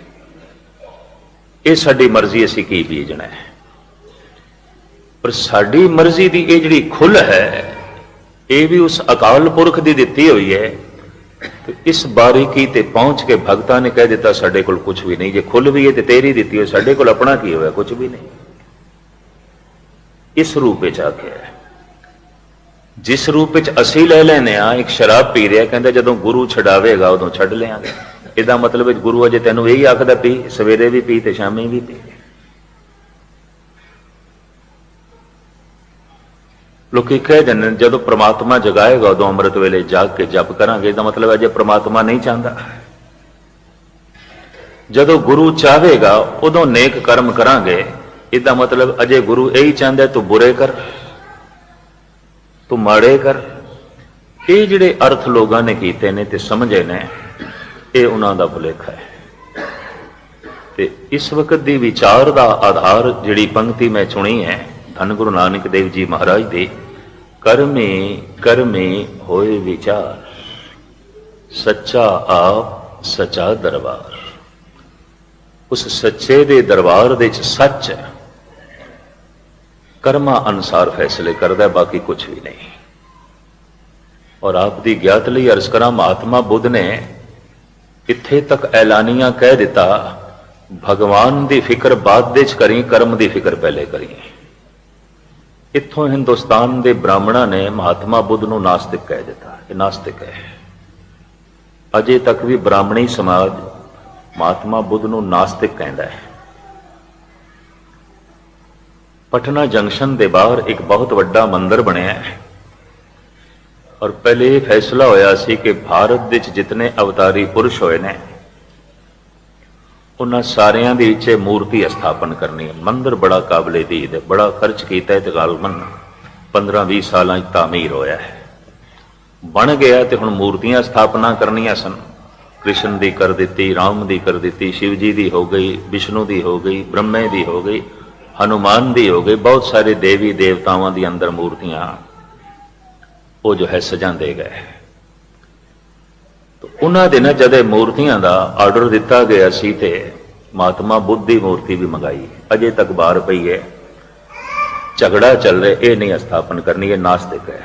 ਇਹ ਸਾਡੀ ਮਰਜ਼ੀ, ਅਸੀਂ ਕੀ ਬੀਜਣਾ ਹੈ। ਪਰ ਸਾਡੀ ਮਰਜ਼ੀ ਦੀ ਇਹ ਜਿਹੜੀ ਖੁੱਲ੍ਹ ਹੈ, ਇਹ ਵੀ ਉਸ ਅਕਾਲ ਪੁਰਖ ਦੀ ਦਿੱਤੀ ਹੋਈ ਹੈ। ਤੇ ਇਸ ਬਾਰੀਕੀ ਤੇ ਪਹੁੰਚ ਕੇ ਭਗਤਾਂ ਨੇ ਕਹਿ ਦਿੱਤਾ ਸਾਡੇ ਕੋਲ ਕੁਝ ਵੀ ਨਹੀਂ। ਜੇ ਖੁੱਲ੍ਹ ਵੀ ਹੈ ਤੇ ਤੇਰੀ ਦਿੱਤੀ ਹੋਈ, ਸਾਡੇ ਕੋਲ ਆਪਣਾ ਕੀ ਹੋਇਆ? ਕੁਝ ਵੀ ਨਹੀਂ। ਇਸ ਰੂਪ ਵਿੱਚ ਆਖਿਆ, ਜਿਸ ਰੂਪ ਵਿੱਚ ਅਸੀਂ ਲੈ ਲੈਨੇ ਆ। ਇੱਕ ਸ਼ਰਾਬ ਪੀ ਰਿਹਾ, ਕਹਿੰਦਾ ਜਦੋਂ ਗੁਰੂ ਛਡਾਵੇਗਾ ਉਦੋਂ ਛੱਡ ਲਿਆਂਗੇ। ਇਹਦਾ ਮਤਲਬ ਗੁਰੂ ਅਜੇ ਤੈਨੂੰ ਇਹੀ ਆਖਦਾ ਪੀ, ਸਵੇਰੇ ਵੀ ਪੀ ਤੇ ਸ਼ਾਮੀ ਵੀ ਪੀ। ਲੋਕੀ ਕਹਿ ਦਿੰਦੇ ਜਦੋਂ ਪ੍ਰਮਾਤਮਾ ਜਗਾਏਗਾ ਉਦੋਂ ਅੰਮ੍ਰਿਤ ਵੇਲੇ ਜਾਗ ਕੇ ਜਪ ਕਰਾਂਗੇ। ਇਹਦਾ ਮਤਲਬ ਅਜੇ ਪ੍ਰਮਾਤਮਾ ਨਹੀਂ ਚਾਹੁੰਦਾ। ਜਦੋਂ ਗੁਰੂ ਚਾਹੇਗਾ ਉਦੋਂ ਨੇਕ ਕਰਮ ਕਰਾਂਗੇ। ਇਹਦਾ ਮਤਲਬ ਅਜੇ ਗੁਰੂ ਇਹੀ ਚਾਹੁੰਦਾ ਤੂੰ ਬੁਰੇ ਕਰ, ਤੂੰ ਮਾੜੇ ਕਰ। ਇਹ ਜਿਹੜੇ ਅਰਥ ਲੋਕਾਂ ਨੇ ਕੀਤੇ ਨੇ ਤੇ ਸਮਝੇ ਨੇ, ਇਹ ਉਹਨਾਂ ਦਾ ਭੁਲੇਖਾ ਹੈ। ਤੇ ਇਸ ਵਕਤ ਦੀ ਵਿਚਾਰ ਦਾ ਆਧਾਰ ਜਿਹੜੀ ਪੰਕਤੀ ਮੈਂ ਚੁਣੀ ਹੈ ਧੰਨ ਗੁਰੂ ਨਾਨਕ ਦੇਵ ਜੀ ਮਹਾਰਾਜ ਦੇ, ਕਰਮੇ ਕਰਮੇ ਹੋਏ ਵਿਚਾਰ, ਸੱਚਾ ਆਪ ਸੱਚਾ ਦਰਬਾਰ। ਉਸ ਸੱਚੇ ਦੇ ਦਰਬਾਰ ਦੇ ਵਿੱਚ ਸੱਚ ਹੈ, ਕਰਮਾਂ ਅਨੁਸਾਰ ਫੈਸਲੇ ਕਰਦਾ, ਬਾਕੀ ਕੁਝ ਵੀ ਨਹੀਂ। ਔਰ ਆਪ ਦੀ ਗਿਆਤ ਲਈ ਅਰਜ਼ ਕਰਾਂ, ਮਹਾਤਮਾ ਬੁੱਧ ਨੇ ਇੱਥੇ ਤੱਕ ਐਲਾਨੀਆਂ ਕਹਿ ਦਿੱਤਾ, ਭਗਵਾਨ ਦੀ ਫਿਕਰ ਬਾਅਦ ਦੇ ਚ ਕਰੀ, ਕਰਮ ਦੀ ਫਿਕਰ ਪਹਿਲੇ ਕਰੀ। ਇੱਥੋਂ ਹਿੰਦੁਸਤਾਨ ਦੇ ਬ੍ਰਾਹਮਣਾਂ ਨੇ ਮਹਾਤਮਾ ਬੁੱਧ ਨੂੰ ਨਾਸਤਿਕ ਕਹਿ ਦਿੱਤਾ। ਇਹ ਨਾਸਤਿਕ ਹੈ। ਅਜੇ ਤੱਕ ਵੀ ਬ੍ਰਾਹਮਣੀ ਸਮਾਜ ਮਹਾਤਮਾ ਬੁੱਧ ਨੂੰ ਨਾਸਤਿਕ ਕਹਿੰਦਾ ਹੈ। ਪਟਨਾ ਜੰਕਸ਼ਨ ਦੇ ਬਾਹਰ ਇੱਕ ਬਹੁਤ ਵੱਡਾ ਮੰਦਿਰ ਬਣਿਆ ਹੈ, ਔਰ ਪਹਿਲੇ ਇਹ ਫੈਸਲਾ ਹੋਇਆ ਸੀ ਕਿ ਭਾਰਤ ਵਿੱਚ ਜਿਤਨੇ ਅਵਤਾਰੀ ਪੁਰਸ਼ ਹੋਏ ਨੇ ਉਹਨਾਂ ਸਾਰਿਆਂ ਦੇ ਵਿੱਚ ਮੂਰਤੀ ਸਥਾਪਨ ਕਰਨੀ ਹੈ। ਮੰਦਿਰ ਬੜਾ ਕਾਬਲੇ ਦੀਦ ਹੈ, ਬੜਾ ਖਰਚ ਕੀਤਾ ਹੈ, ਤਕਰੀਬਨ 15-20 ਸਾਲਾਂ 'ਚ ਤਾਮੀਰ ਹੋਇਆ ਹੈ, ਬਣ ਗਿਆ। ਤੇ ਹੁਣ ਮੂਰਤੀਆਂ ਸਥਾਪਨਾ ਕਰਨੀਆਂ ਸਨ। ਕ੍ਰਿਸ਼ਨ ਦੀ ਕਰ ਦਿੱਤੀ, ਰਾਮ ਦੀ ਕਰ ਦਿੱਤੀ, ਸ਼ਿਵ ਜੀ ਦੀ ਹੋ ਗਈ, ਵਿਸ਼ਨੂੰ ਦੀ ਹੋ ਗਈ, ਬ੍ਰਹਮੇ ਦੀ ਹੋ ਗਈ, ਹਨੂਮਾਨ ਦੀ ਹੋ ਗਈ। ਬਹੁਤ ਸਾਰੇ ਦੇਵੀ ਦੇਵਤਾਵਾਂ ਦੀ ਅੰਦਰ ਮੂਰਤੀਆਂ ਉਹ ਜੋ ਹੈ ਸਜਾਉਂਦੇ ਗਏ। ਉਹਨਾਂ ਦੇ ਨਾਲ ਜਦ ਮੂਰਤੀਆਂ ਦਾ ਆਰਡਰ ਦਿੱਤਾ ਗਿਆ ਸੀ ਤੇ ਮਹਾਤਮਾ ਬੁੱਧ ਦੀ ਮੂਰਤੀ ਵੀ ਮੰਗਾਈ। ਅਜੇ ਤੱਕ ਬਾਹਰ ਪਈ ਹੈ, ਝਗੜਾ ਚੱਲ ਰਿਹਾ, ਇਹ ਨਹੀਂ ਸਥਾਪਨ ਕਰਨੀ, ਇਹ ਨਾਸਤਿਕ ਹੈ,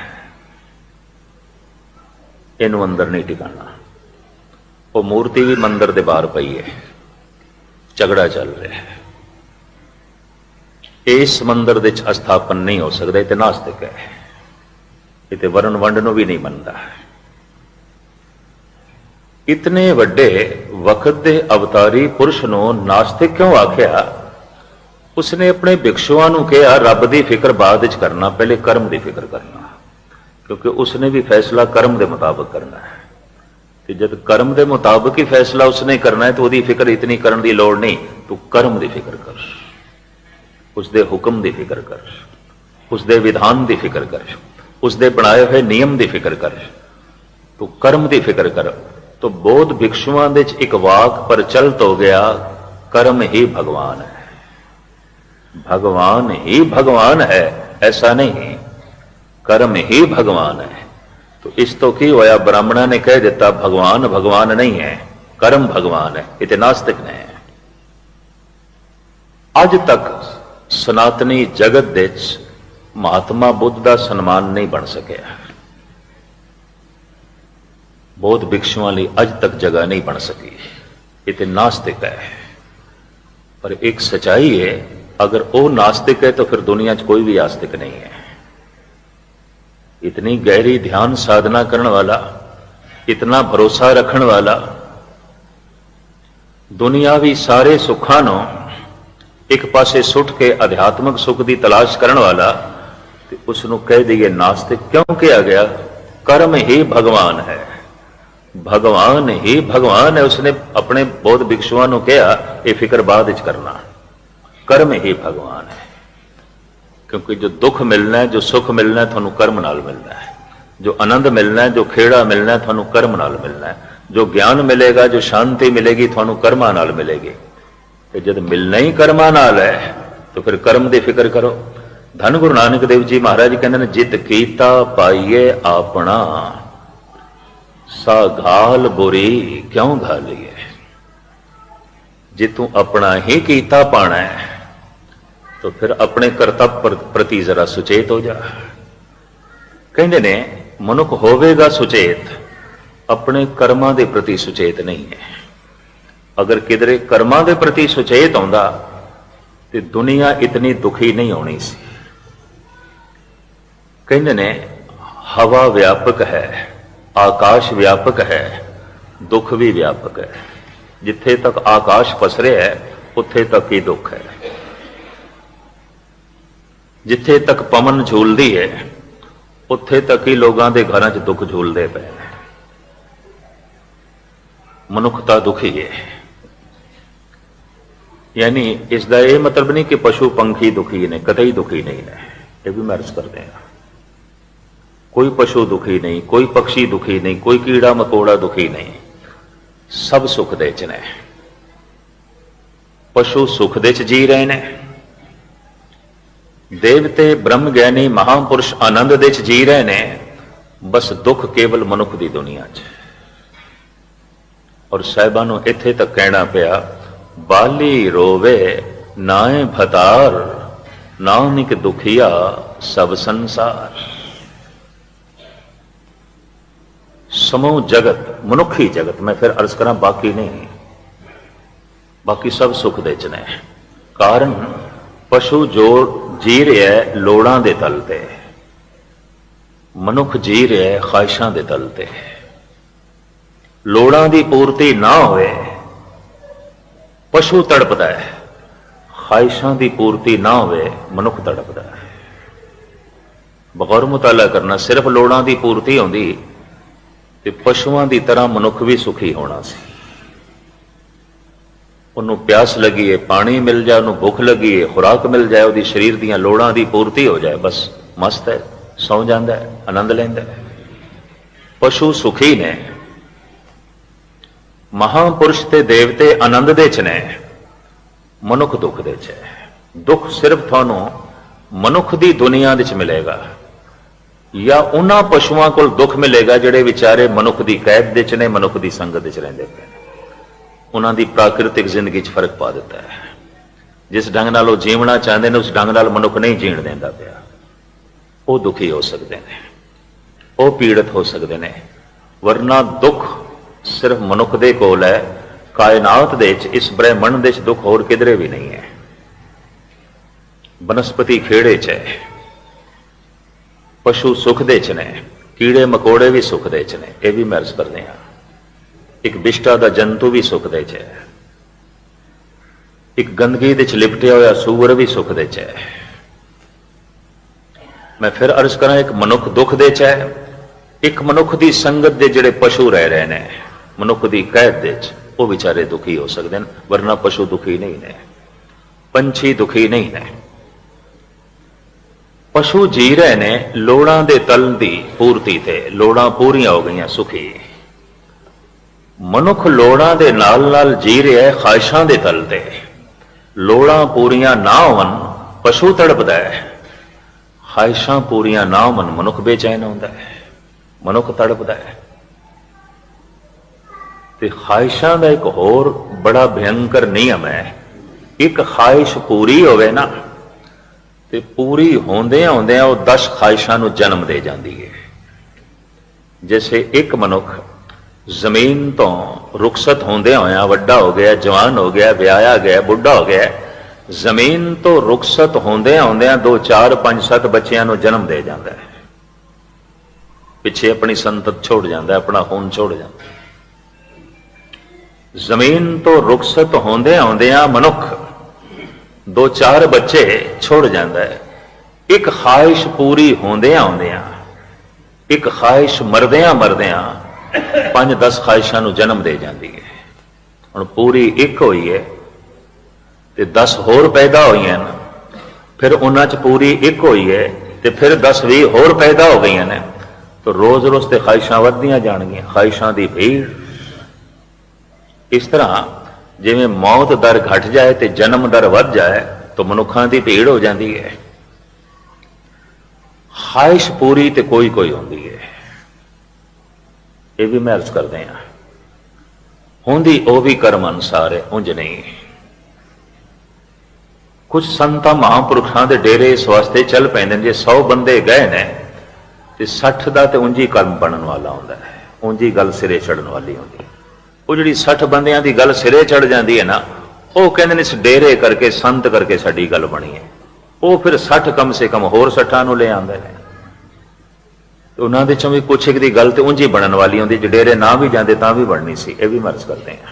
ਇਹਨੂੰ ਅੰਦਰ ਨਹੀਂ ਟਿਕਾਣਾ। ਉਹ ਮੂਰਤੀ ਵੀ ਮੰਦਿਰ ਦੇ ਬਾਹਰ ਪਈ ਹੈ, ਝਗੜਾ ਚੱਲ ਰਿਹਾ ਹੈ, ਇਸ ਮੰਦਿਰ ਦੇ ਵਿੱਚ ਸਥਾਪਨ ਨਹੀਂ ਹੋ ਸਕਦਾ, ਇਹ ਤੇ ਨਾਸਤਿਕ ਹੈ। ਇਹ ਤੇ ਵਰਨ ਵੰਡ ਨੂੰ ਵੀ ਨਹੀਂ ਮੰਨਦਾ। ਇਤਨੇ ਵੱਡੇ ਵਕਤ ਦੇ ਅਵਤਾਰੀ ਪੁਰਸ਼ ਨੂੰ ਨਾਸਤਿਕ ਕਿਉਂ ਆਖਿਆ? ਉਸਨੇ ਆਪਣੇ ਭਿਕਸ਼ੂਆਂ ਨੂੰ ਕਿਹਾ ਰੱਬ ਦੀ ਫਿਕਰ ਬਾਅਦ ਵਿੱਚ ਕਰਨਾ, ਪਹਿਲੇ ਕਰਮ ਦੀ ਫਿਕਰ ਕਰਨਾ, ਕਿਉਂਕਿ ਉਸਨੇ ਵੀ ਫੈਸਲਾ ਕਰਮ ਦੇ ਮੁਤਾਬਕ ਕਰਨਾ ਹੈ। ਤੇ ਜਦ ਕਰਮ ਦੇ ਮੁਤਾਬਕ ਹੀ ਫੈਸਲਾ ਉਸਨੇ ਕਰਨਾ ਹੈ ਤਾਂ ਉਹਦੀ ਫਿਕਰ ਇਤਨੀ ਕਰਨ ਦੀ ਲੋੜ ਨਹੀਂ। ਤੂੰ ਕਰਮ ਦੀ ਫਿਕਰ ਕਰ, ਉਸਦੇ ਹੁਕਮ ਦੀ ਫਿਕਰ ਕਰ, ਉਸਦੇ ਵਿਧਾਨ ਦੀ ਫਿਕਰ ਕਰ, ਉਸਦੇ ਬਣਾਏ ਹੋਏ ਨਿਯਮ ਦੀ ਫਿਕਰ ਕਰ। ਤੂੰ ਕਰਮ ਦੀ ਫਿਕਰ ਕਰ, तो बौद्ध भिक्षुओं दे च एक वाक प्रचलित हो गया, कर्म ही भगवान है। भगवान ही भगवान है ऐसा नहीं, कर्म ही भगवान है। तो इस तो की होया, ब्राह्मणा ने कह दिता भगवान भगवान नहीं है, कर्म भगवान है। इतने नास्तिक ने अज तक सनातनी जगत दे महात्मा बुद्ध का सन्मान नहीं बन सकिया। बौद्ध भिक्षुओं लिए अज तक जगह नहीं बन सकी। इतने नास्तिक है। पर एक सच्चाई है, अगर वो नास्तिक है तो फिर दुनिया च कोई भी आस्तिक नहीं है। इतनी गहरी ध्यान साधना करने वाला, इतना भरोसा रखने वाला, दुनियावी सारे सुखां नूं एक पासे सुट के अध्यात्मक सुख की तलाश करने वाला, तो उसनूं कह दईए नास्तिक। क्यों किया गया? कर्म ही भगवान है, भगवान ही भगवान है। उसने अपने बौद्ध भिक्षुओं को कहा यह फिक्र बाद विच करना, कर्म ही भगवान है। क्योंकि जो दुख मिलना है, जो सुख मिलना है, थानू कर्म नाल मिलना है। जो आनंद मिलना है, जो खेड़ा मिलना है, थानू कर्म नाल मिलना है। जो ज्ञान मिलेगा, जो शांति मिलेगी, थानू कर्मा नाल मिलेगी। तो जब मिलना ही कर्मा नाल है तो फिर कर्म की फिक्र करो। धन गुरु नानक देव जी महाराज कहते हैं, जित कीता पाइए अपना, सा घाल बुरी क्यों घालिए। जे तू अपना ही कीता पाना है तो फिर अपने कर्तव्य प्रति जरा सुचेत हो जा। कहते ने मनुख होवेगा सुचेत, अपने कर्मां दे प्रति सुचेत नहीं है। अगर किधरे कर्मां दे प्रति सुचेत आउंदा तो दुनिया इतनी दुखी नहीं होनी सी। कहते ने हवा व्यापक है, आकाश व्यापक है, दुख भी व्यापक है। जिथे तक आकाश पसरे है उत्थे तक ही दुख है। जिथे तक पवन झूलदी है उत्थे तक ही लोगों के घरों च दुख झूलते पे। मनुखता दुखी है। यानी इसका यह मतलब नहीं कि पशु पंखी दुखी ने, कतई दुखी नहीं ने। यह भी महर्ज करते हैं। कोई पशु दुखी नहीं, कोई पक्षी दुखी नहीं, कोई कीड़ा मकोड़ा दुखी नहीं, सब सुख दे च ने। पशु सुख दे च जी रहे हैं, देवते ब्रह्म ज्ञानी महापुरुष आनंद दे च जी रहे हैं। बस दुख केवल मनुख की दुनिया च। और साहिबां नूं इत्थे तक कहना पिया, बाली रोवे नाए भतार, नानक दुखिया सब संसार। समूह जगत, मनुखी जगत, मैं फिर अर्ज करा बाकी नहीं, बाकी सब सुख दे च ने। कारण पशु जो जी रहा है लोड़ां दे तल ते, मनुख जी रहा है ख्वाहिशां दे तल ते। लोड़ां दी पूर्ति ना होए पशु तड़पदा है, ख्वाहिशां दी पूर्ति ना होए मनुख तड़पदा है। बगौर मुताला करना, सिर्फ लोड़ां दी पूर्ति होंदी ते पशुआं दी तरह मनुख भी सुखी होना सी। उन्हों प्यास लगी है, पानी मिल जाए, उन्होंने भुख लगी है, खुराक मिल जाए, उसकी शरीर दीयां लोड़ां दी पूर्ति हो जाए, बस मस्त है, सौ जाता है, आनंद लैंदा है। पशु सुखी ने, महापुरुष ते देवते आनंद दे च ने, मनुख दुख दे च है। दुख सिर्फ थानू मनुख दी दुनिया दे च मिलेगा या उन्हां पशुआं कोल दुख मिलेगा जिहड़े विचारे मनुख दी कैद दे च ने, मनुख दी संगत दे च रहिंदे पे। उन्हां दी प्राकृतिक जिंदगी च फर्क पा दिता है। जिस ढंग नाल वो जीवना चाहते हैं उस ढंग नाल मनुख नहीं जीण देंदा पिया। वो दुखी हो सकते हैं, वो पीड़ित हो सकते हैं। वरना दुख सिर्फ मनुख दे कोल है। कायनात दे च, इस ब्रह्मंड दे च दुख होर किधरे भी नहीं है। बनस्पति खेड़े च है, पशु सुख दे च ने, कीड़े मकोड़े भी सुख दे च ने। यह भी महर्ज करते हैं। एक विष्टा का जंतु भी सुख दे च है, एक गंदगी दे च लिपटिया हुआ सूअर भी सुख दे च है। मैं फिर अर्ज करा, एक मनुख दुख दे च है, एक मनुख की संगत दे जिहड़े पशु रह रहे हैं, मनुख की कैद दे च, वो बेचारे दुखी हो सकते हैं। वरना पशु दुखी नहीं ने, पंछी दुखी नहीं ने। पशु जी रहे ने लोड़ां दे तल दी पूर्ति थे, लोड़ां पूरियां हो गई, सुखी। ਮਨੁੱਖ ਲੋੜਾਂ ਦੇ ਨਾਲ ਜੀ ਰਿਹਾ ਹੈ ਖਾਹਿਸ਼ਾਂ ਦੇ ਤਲ ਤੇ। ਲੋੜਾਂ ਪੂਰੀਆਂ ਨਾ ਹੋਣ ਪਸ਼ੂ ਤੜਪਦਾ ਹੈ, ਖਾਹਿਸ਼ਾਂ ਪੂਰੀਆਂ ਨਾ ਹੋਣ ਮਨੁੱਖ ਬੇਚੈਨ ਹੁੰਦਾ ਹੈ, ਮਨੁੱਖ ਤੜਪਦਾ ਹੈ। ਤੇ ਖਾਹਿਸ਼ਾਂ ਦਾ ਇੱਕ ਹੋਰ ਬੜਾ ਭਿਅੰਕਰ ਨਿਯਮ ਹੈ, ਇੱਕ ਖਾਹਿਸ਼ ਪੂਰੀ ਹੋਵੇ ਨਾ ਤੇ ਪੂਰੀ ਹੁੰਦਿਆਂ ਉਹ 10 ਖਾਹਿਸ਼ਾਂ ਨੂੰ ਜਨਮ ਦੇ ਜਾਂਦੀ ਹੈ। ਜੈਸੇ ਇੱਕ ਮਨੁੱਖ ਜ਼ਮੀਨ ਤੋਂ ਰੁਖਸਤ ਹੁੰਦਿਆਂ ਹੋਇਆਂ ਵੱਡਾ ਹੋ ਗਿਆ, ਜਵਾਨ ਹੋ ਗਿਆ, ਵਿਆਹਿਆ ਗਿਆ, ਬੁੱਢਾ ਹੋ ਗਿਆ, ਜ਼ਮੀਨ ਤੋਂ ਰੁਖਸਤ ਹੁੰਦਿਆਂ 2 4 5 7 ਬੱਚਿਆਂ ਨੂੰ ਜਨਮ ਦੇ ਜਾਂਦਾ ਹੈ। ਪਿੱਛੇ ਆਪਣੀ ਸੰਤਤ ਛੋੜ ਜਾਂਦਾ, ਆਪਣਾ ਖੂਨ ਛੋੜ ਜਾਂਦਾ। ਜ਼ਮੀਨ ਤੋਂ ਰੁਖਸਤ ਹੁੰਦਿਆਂ ਮਨੁੱਖ 2 4 ਬੱਚੇ ਛੋੜ ਜਾਂਦਾ ਹੈ। ਇੱਕ ਖਾਹਿਸ਼ ਪੂਰੀ ਹੁੰਦਿਆਂ ਇੱਕ ਖਾਹਿਸ਼ ਮਰਦਿਆਂ 5 10 ਖਾਹਿਸ਼ਾਂ ਨੂੰ ਜਨਮ ਦੇ ਜਾਂਦੀ ਹੈ। ਹੁਣ ਪੂਰੀ ਇੱਕ ਹੋਈ ਹੈ ਤੇ 10 ਹੋਰ ਪੈਦਾ ਹੋਈਆਂ ਨੇ, ਫਿਰ ਉਹਨਾਂ 'ਚ ਪੂਰੀ ਇੱਕ ਹੋਈ ਹੈ ਤੇ ਫਿਰ 10 20 ਹੋਰ ਪੈਦਾ ਹੋ ਗਈਆਂ ਨੇ, ਤਾਂ ਰੋਜ਼ ਤੇ ਖਾਹਿਸ਼ਾਂ ਵੱਧਦੀਆਂ ਜਾਣਗੀਆਂ, ਖਾਹਿਸ਼ਾਂ ਦੀ ਭੀੜ। ਇਸ ਤਰ੍ਹਾਂ ਜਿਵੇਂ ਮੌਤ ਦਰ ਘਟ ਜਾਏ ਤੇ ਜਨਮ ਦਰ ਵੱਧ ਜਾਏ ਤਾਂ ਮਨੁੱਖਾਂ ਦੀ ਭੀੜ ਹੋ ਜਾਂਦੀ ਹੈ। ਖਾਹਿਸ਼ ਪੂਰੀ ਤੇ ਕੋਈ ਹੁੰਦੀ ਹੈ, ਇਹ ਵੀ ਮੈਂ ਅਰਜ਼ ਕਰਦੇ ਹਾਂ। ਹੁੰਦੀ ਉਹ ਵੀ ਕਰਮ ਅਨੁਸਾਰ ਹੈ, ਉਂਝ ਨਹੀਂ। ਕੁਝ ਸੰਤਾਂ ਮਹਾਂਪੁਰਖਾਂ ਦੇ ਡੇਰੇ ਇਸ ਵਾਸਤੇ ਚੱਲ ਪੈਂਦੇ ਨੇ, ਜੇ 100 ਬੰਦੇ ਗਏ ਨੇ ਤੇ 60 ਦਾ ਤੇ ਉਂਝ ਹੀ ਕਰਮ ਬਣਨ ਵਾਲਾ ਹੁੰਦਾ ਹੈ, ਉਂਝ ਹੀ ਗੱਲ ਸਿਰੇ ਚੜਨ ਵਾਲੀ ਹੁੰਦੀ ਹੈ। ਉਹ ਜਿਹੜੀ 60 ਬੰਦਿਆਂ ਦੀ ਗੱਲ ਸਿਰੇ ਚੜ ਜਾਂਦੀ ਹੈ ਨਾ, ਉਹ ਕਹਿੰਦੇ ਨੇ ਇਸ ਡੇਰੇ ਕਰਕੇ ਸੰਤ ਕਰਕੇ ਸਾਡੀ ਗੱਲ ਬਣੀ ਹੈ। ਉਹ ਫਿਰ 60 ਕਮ ਸੇ ਕਮ ਹੋਰ 60 ਨੂੰ ਲੈ ਆਉਂਦੇ ਨੇ, ਤੇ ਉਹਨਾਂ ਦੇ ਚੋਂ ਵੀ ਕੁਛ ਇੱਕ ਦੀ ਗੱਲ ਤੇ ਉਂਝ ਹੀ ਬਣਨ ਵਾਲੀ ਹੁੰਦੀ, ਜੇ ਡੇਰੇ ਨਾ ਵੀ ਜਾਂਦੇ ਤਾਂ ਵੀ ਬਣਨੀ ਸੀ। ਇਹ ਵੀ ਮਰਜ਼ ਕਰਦੇ ਆ,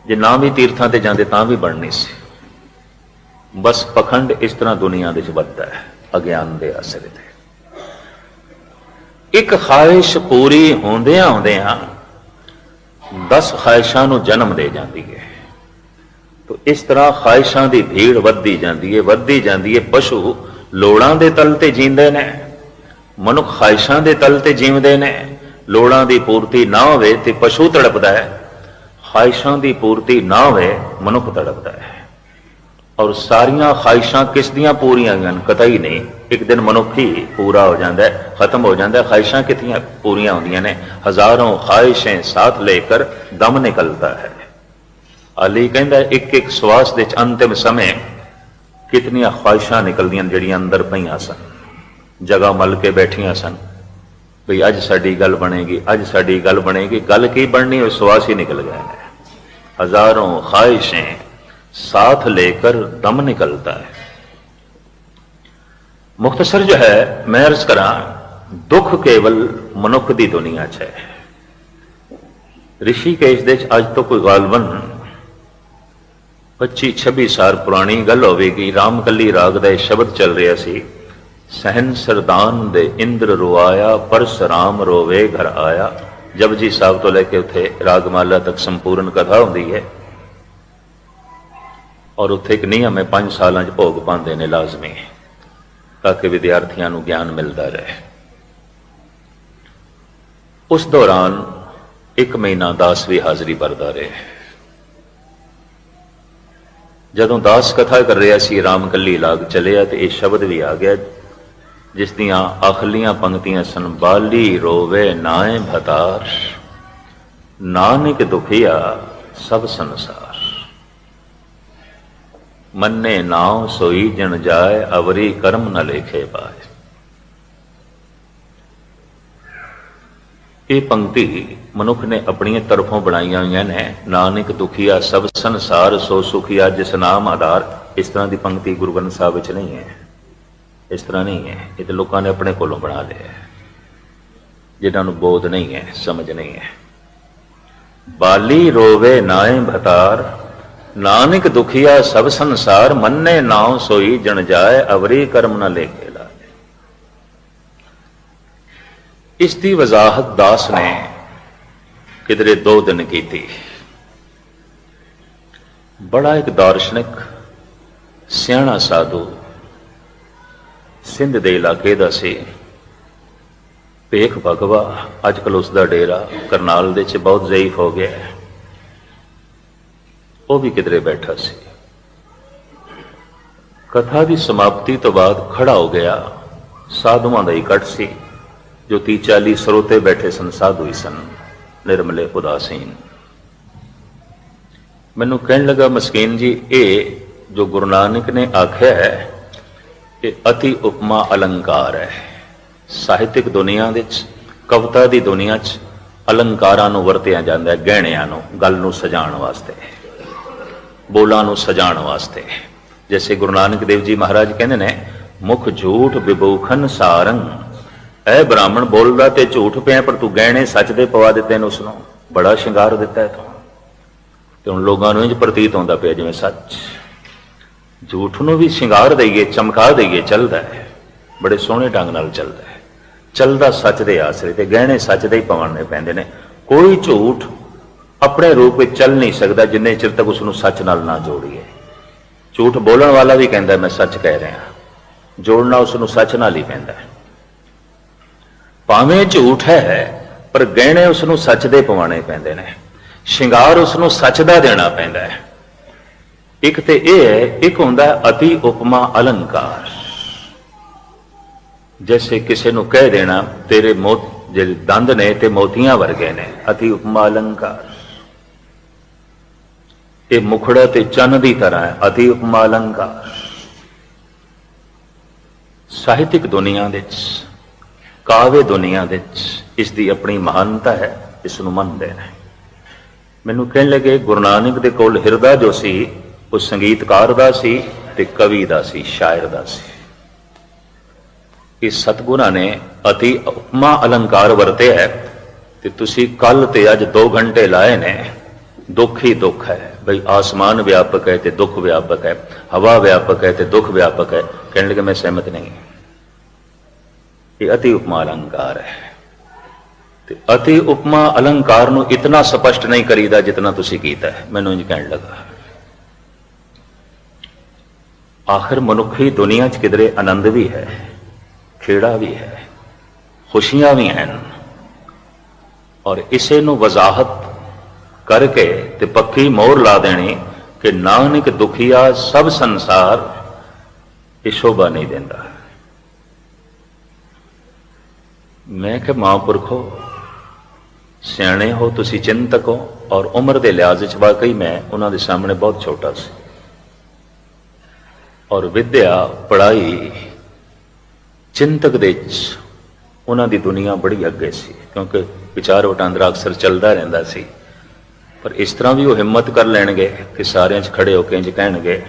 ਜੇ ਨਾ ਵੀ ਤੀਰਥਾਂ ਤੇ ਜਾਂਦੇ ਤਾਂ ਵੀ ਬਣਨੀ ਸੀ। ਬਸ ਪਖੰਡ ਇਸ ਤਰ੍ਹਾਂ ਦੁਨੀਆ ਦੇ ਵਿੱਚ ਵੱਧਦਾ ਹੈ, ਅਗਿਆਨ ਦੇ ਅਸਰ ਤੇ। ਇੱਕ ਖਾਹਿਸ਼ ਪੂਰੀ ਹੁੰਦਿਆਂ 10 ਖਾਹਿਸ਼ਾਂ ਨੂੰ ਜਨਮ ਦੇ ਜਾਂਦੀ ਹੈ। ਤਾਂ ਇਸ ਤਰ੍ਹਾਂ ਖਾਹਿਸ਼ਾਂ ਦੀ ਭੀੜ ਵੱਧਦੀ ਜਾਂਦੀ ਹੈ। ਪਸ਼ੂ ਲੋੜਾਂ ਦੇ ਤਲ ਤੇ ਜੀਂਦੇ ਨੇ, ਮਨੁੱਖ ਖਾਹਿਸ਼ਾਂ ਦੇ ਤਲ ਤੇ ਜੀਵਦੇ ਨੇ। ਲੋੜਾਂ ਦੀ ਪੂਰਤੀ ਨਾ ਹੋਵੇ ਤੇ ਪਸ਼ੂ ਤੜਪਦਾ ਹੈ, ਖਾਹਿਸ਼ਾਂ ਦੀ ਪੂਰਤੀ ਨਾ ਹੋਵੇ ਮਨੁੱਖ ਤੜਪਦਾ ਹੈ। ਔਰ ਸਾਰੀਆਂ ਖਾਹਿਸ਼ਾਂ ਕਿਸ ਦੀਆਂ ਪੂਰੀਆਂ ਹਨ? ਕਤਈ ਨਹੀਂ। ਇੱਕ ਦਿਨ ਮਨੁੱਖ ਹੀ ਪੂਰਾ ਹੋ ਜਾਂਦਾ ਹੈ, ਖਤਮ ਹੋ ਜਾਂਦਾ ਹੈ। ਖਾਹਿਸ਼ਾਂ ਕਿਤਨੀਆਂ ਪੂਰੀਆਂ ਹੁੰਦੀਆਂ ਨੇ? ਹਜ਼ਾरों ਖਾਹਿਸ਼ें ਸਾਥ ਲੇਕਰ ਦਮ ਨਿਕਲਦਾ ਹੈ। ਅਲੀ ਕਹਿੰਦਾ ਇੱਕ ਇੱਕ ਸਵਾਸ ਦੇ ਅੰਤਿਮ ਸਮੇਂ ਕਿਤਨੀਆਂ ਖਾਹਿਸ਼ਾਂ ਨਿਕਲਦੀਆਂ ਜਿਹੜੀਆਂ ਅੰਦਰ ਪਈਆਂ ਸਨ, ਜਗ੍ਹਾ ਮਲ ਕੇ ਬੈਠੀਆਂ ਸਨ, ਵੀ ਅੱਜ ਸਾਡੀ ਗੱਲ ਬਣੇਗੀ, ਅੱਜ ਸਾਡੀ ਗੱਲ ਬਣੇਗੀ। ਗੱਲ ਕੀ ਬਣਨੀ? ਉਹ ਸਵਾਸ ਹੀ ਨਿਕਲ ਗਏ ਨੇ। हजारों ख्वाहिशें साथ लेकर दम निकलता है। मुख्तसर जो है मैं अर्ज करा, दुख केवल मनुख की दुनिया च है। ऋषिकेश दे अज तो कोई गालबन 25-26 साल पुरानी गल होगी। रामकली राग का शब्द चल रहा सी, सहन सरदान दे इंद्र रोआया, परसराम रोवे घर आया। जपजी साहब तो लैके उत्थे रागमाला तक संपूर्ण कथा होंदी है और उत्थे एक नियम है 5 साल भोग पाते ने लाजमी, ताकि विद्यार्थियों को ज्ञान मिलता रहे। उस दौरान 1 महीना दास भी हाजिरी भरता रहे। जदों दास कथा कर रहा सी, रामकली लाग चलिया तो यह शब्द भी आ गया जिस दियां आखलियां पंक्तियां सन, बाली रोवे नाए भतार, नानक दुखिया सब संसार, मन्ने नाव सोई जन जाए, अवरी कर्म न लेखे पाए। ये पंक्ति मनुख ने अपनी तरफों बनाई हुई ने। नानक दुखिया सब संसार, सो सुखिया जिस नाम आधार। इस तरह की पंक्ति गुरु ग्रंथ साहब विच नहीं है, इस तरह नहीं है। ये तो लोगों ने अपने कोलों बना लिया, जिन्होंने बोध नहीं है, समझ नहीं है। बाली रोवे नाए भतार, नानक दुखिया सब संसार, मन्ने नाव सोई जन जाए, अवरी कर्म न लेके लाए। इसकी वजाहत दास ने किधरे 2 दिन की थी। बड़ा एक दार्शनिक सियाणा साधु सिंध के इलाके का सी। ਭੇਖ ਭਗਵਾ ਅੱਜ ਕੱਲ੍ਹ ਉਸ ਦਾ ਡੇਰਾ ਕਰਨਾਲ ਦੇ 'ਚ ਬਹੁਤ ਜ਼ਈਫ ਹੋ ਗਿਆ, ਉਹ ਵੀ ਕਿਧਰੇ ਬੈਠਾ ਸੀ। ਕਥਾ ਦੀ ਸਮਾਪਤੀ ਤੋਂ ਬਾਅਦ ਖੜਾ ਹੋ ਗਿਆ। ਸਾਧੂਆਂ ਦਾ ਇਕੱਠ ਸੀ, ਜੋ 30-40 ਸਰੋਤੇ ਬੈਠੇ ਸਨ, ਸਾਧੂ ਹੀ ਸਨ, ਨਿਰਮਲੇ ਉਦਾਸੀਨ। ਮੈਨੂੰ ਕਹਿਣ ਲੱਗਾ, ਮਸਕੀਨ ਜੀ, ਇਹ ਜੋ ਗੁਰੂ ਨਾਨਕ ਨੇ ਆਖਿਆ ਹੈ ਇਹ ਅਤੀ ਉਪਮਾ ਅਲੰਕਾਰ ਹੈ। ਸਾਹਿਤਿਕ ਦੁਨੀਆ ਵਿੱਚ, ਕਵਿਤਾ ਦੀ ਦੁਨੀਆ 'ਚ ਅਲੰਕਾਰਾਂ ਨੂੰ ਵਰਤਿਆ ਜਾਂਦਾ ਹੈ, ਗਹਿਣਿਆਂ ਨੂੰ, ਗੱਲ ਨੂੰ ਸਜਾਉਣ ਵਾਸਤੇ, ਬੋਲਾਂ ਨੂੰ ਸਜਾਉਣ ਵਾਸਤੇ। ਜੈਸੇ ਗੁਰੂ ਨਾਨਕ ਦੇਵ ਜੀ ਮਹਾਰਾਜ ਕਹਿੰਦੇ ਨੇ, ਮੁਖ ਝੂਠ ਵਿਭੂਖਨ ਸਾਰੰਗ। ਇਹ ਬ੍ਰਾਹਮਣ ਬੋਲਦਾ ਤੇ ਝੂਠ ਪਿਆ, ਪਰ ਤੂੰ ਗਹਿਣੇ ਸੱਚ ਦੇ ਪਵਾ ਦਿੱਤੇ ਨੇ, ਉਸਨੂੰ ਬੜਾ ਸ਼ਿੰਗਾਰ ਦਿੱਤਾ ਹੈ ਤੂੰ। ਤੇ ਹੁਣ ਲੋਕਾਂ ਨੂੰ ਇੰਝ ਪ੍ਰਤੀਤ ਹੁੰਦਾ ਪਿਆ ਜਿਵੇਂ ਸੱਚ, ਝੂਠ ਨੂੰ ਵੀ ਸ਼ਿੰਗਾਰ ਦਈਏ, ਚਮਕਾ ਦਈਏ, ਚੱਲਦਾ ਹੈ, ਬੜੇ ਸੋਹਣੇ ਢੰਗ ਨਾਲ ਚੱਲਦਾ ਹੈ, ਚੱਲਦਾ ਸੱਚ ਦੇ ਆਸਰੇ ਤੇ ਗਹਿਣੇ ਸੱਚ ਦੇ ਹੀ ਪਵਾਉਣੇ ਪੈਂਦੇ ਨੇ। ਕੋਈ ਝੂਠ ਆਪਣੇ ਰੂਪ ਵਿੱਚ ਚੱਲ ਨਹੀਂ ਸਕਦਾ ਜਿੰਨੇ ਚਿਰ ਤੱਕ ਉਸ ਨੂੰ ਸੱਚ ਨਾਲ ਨਾ ਜੋੜੀਏ। ਝੂਠ ਬੋਲਣ ਵਾਲਾ ਵੀ ਕਹਿੰਦਾ ਮੈਂ ਸੱਚ ਕਹਿ ਰਿਹਾ, ਜੋੜਨਾ ਉਸ ਨੂੰ ਸੱਚ ਨਾਲ ਹੀ ਪੈਂਦਾ। ਭਾਵੇਂ ਝੂਠ ਹੈ ਪਰ ਗਹਿਣੇ ਉਸ ਨੂੰ ਸੱਚ ਦੇ ਪਵਾਉਣੇ ਪੈਂਦੇ ਨੇ, ਸ਼ਿੰਗਾਰ ਉਸ ਨੂੰ ਸੱਚ ਦਾ ਦੇਣਾ ਪੈਂਦਾ ਹੈ। ਇੱਕ ਤੇ ਇਹ ਹੈ, ਇੱਕ ਹੁੰਦਾ ਅਤੀ ਉਪਮਾ ਅਲੰਕਾਰ। ਜੈਸੇ ਕਿਸੇ ਨੂੰ ਕਹਿ ਦੇਣਾ ਤੇਰੇ ਜਿਹੜੇ ਦੰਦ ਨੇ ਤੇ ਮੋਤੀਆਂ ਵਰਗੇ ਨੇ, ਅਤੀ ਉਪਮਾ ਅਲੰਕਾਰ। ਇਹ ਮੁਖੜਾ ਤੇ ਚੰਨ ਦੀ ਤਰ੍ਹਾਂ ਹੈ, ਅਤੀ ਉਪਮਾ ਅਲੰਕਾਰ। ਸਾਹਿਤਿਕ ਦੁਨੀਆ ਵਿੱਚ, ਕਾਵਿ ਦੁਨੀਆ ਵਿੱਚ ਇਸ ਦੀ ਆਪਣੀ ਮਹਾਨਤਾ ਹੈ, ਇਸ ਨੂੰ ਮੰਨਦੇ ਨੇ। ਮੈਨੂੰ ਕਹਿਣ ਲੱਗੇ, ਗੁਰੂ ਨਾਨਕ ਦੇ ਕੋਲ ਹਿਰਦਾ ਜੋ ਸੀ ਉਹ ਸੰਗੀਤਕਾਰ ਦਾ ਸੀ ਤੇ ਕਵੀ ਦਾ ਸੀ, ਸ਼ਾਇਰ ਦਾ ਸੀ। ਇਸ ਸਤਿਗੁਰਾਂ ਨੇ ਅਤੀ ਉਪਮਾ ਅਲੰਕਾਰ ਵਰਤਿਆ ਹੈ ਤੇ ਤੁਸੀਂ ਕੱਲ ਤੇ ਅੱਜ 2 ਘੰਟੇ ਲਾਏ ਨੇ। ਦੁੱਖ ਹੀ ਦੁੱਖ ਹੈ ਬਈ, ਆਸਮਾਨ ਵਿਆਪਕ ਹੈ ਤੇ ਦੁੱਖ ਵਿਆਪਕ ਹੈ, ਹਵਾ ਵਿਆਪਕ ਹੈ ਤੇ ਦੁੱਖ ਵਿਆਪਕ ਹੈ। ਕਹਿਣ ਲੱਗੇ ਮੈਂ ਸਹਿਮਤ ਨਹੀਂ, ਇਹ ਅਤੀ ਉਪਮਾ ਅਲੰਕਾਰ ਹੈ। ਤੇ ਅਤੀ ਉਪਮਾ ਅਲੰਕਾਰ ਨੂੰ ਇਤਨਾ ਸਪਸ਼ਟ ਨਹੀਂ ਕਰੀਦਾ ਜਿਤਨਾ ਤੁਸੀਂ ਕੀਤਾ ਹੈ। ਮੈਨੂੰ ਇੰਝ ਕਹਿਣ ਲੱਗਾ, ਆਖਿਰ ਮਨੁੱਖੀ ਦੁਨੀਆ 'ਚ ਕਿਧਰੇ ਆਨੰਦ ਵੀ ਹੈ, ਖੇੜਾ ਵੀ ਹੈ, ਖੁਸ਼ੀਆਂ ਵੀ ਹਨ, ਔਰ ਇਸੇ ਨੂੰ ਵਜ਼ਾਹਤ ਕਰਕੇ ਤੇ ਪੱਕੀ ਮੋਹਰ ਲਾ ਦੇਣੀ ਕਿ ਨਾਨਕ ਦੁਖੀਆ ਸਭ ਸੰਸਾਰ, ਇਹ ਸ਼ੋਭਾ ਨਹੀਂ ਦਿੰਦਾ। ਮੈਂ ਕਿ ਮਹਾਂਪੁਰਖੋ, ਸਿਆਣੇ ਹੋ ਤੁਸੀਂ, ਚਿੰਤਕ ਹੋ, ਔਰ ਉਮਰ ਦੇ ਲਿਹਾਜ਼ ਵਿੱਚ ਵਾਕਈ ਮੈਂ ਉਹਨਾਂ ਦੇ ਸਾਹਮਣੇ ਬਹੁਤ ਛੋਟਾ ਸੀ, ਔਰ ਵਿਦਿਆ ਪੜ੍ਹਾਈ ਚਿੰਤਕ ਦੇ ਵਿੱਚ ਉਹਨਾਂ ਦੀ ਦੁਨੀਆ ਬੜੀ ਅੱਗੇ ਸੀ, ਕਿਉਂਕਿ ਵਿਚਾਰ ਵਟਾਂਦਰਾ ਅਕਸਰ ਚੱਲਦਾ ਰਹਿੰਦਾ ਸੀ। ਪਰ ਇਸ ਤਰ੍ਹਾਂ ਵੀ ਉਹ ਹਿੰਮਤ ਕਰ ਲੈਣਗੇ ਕਿ ਸਾਰਿਆਂ 'ਚ ਖੜੇ ਹੋ ਕੇ ਇੰਝ ਕਹਿਣਗੇ।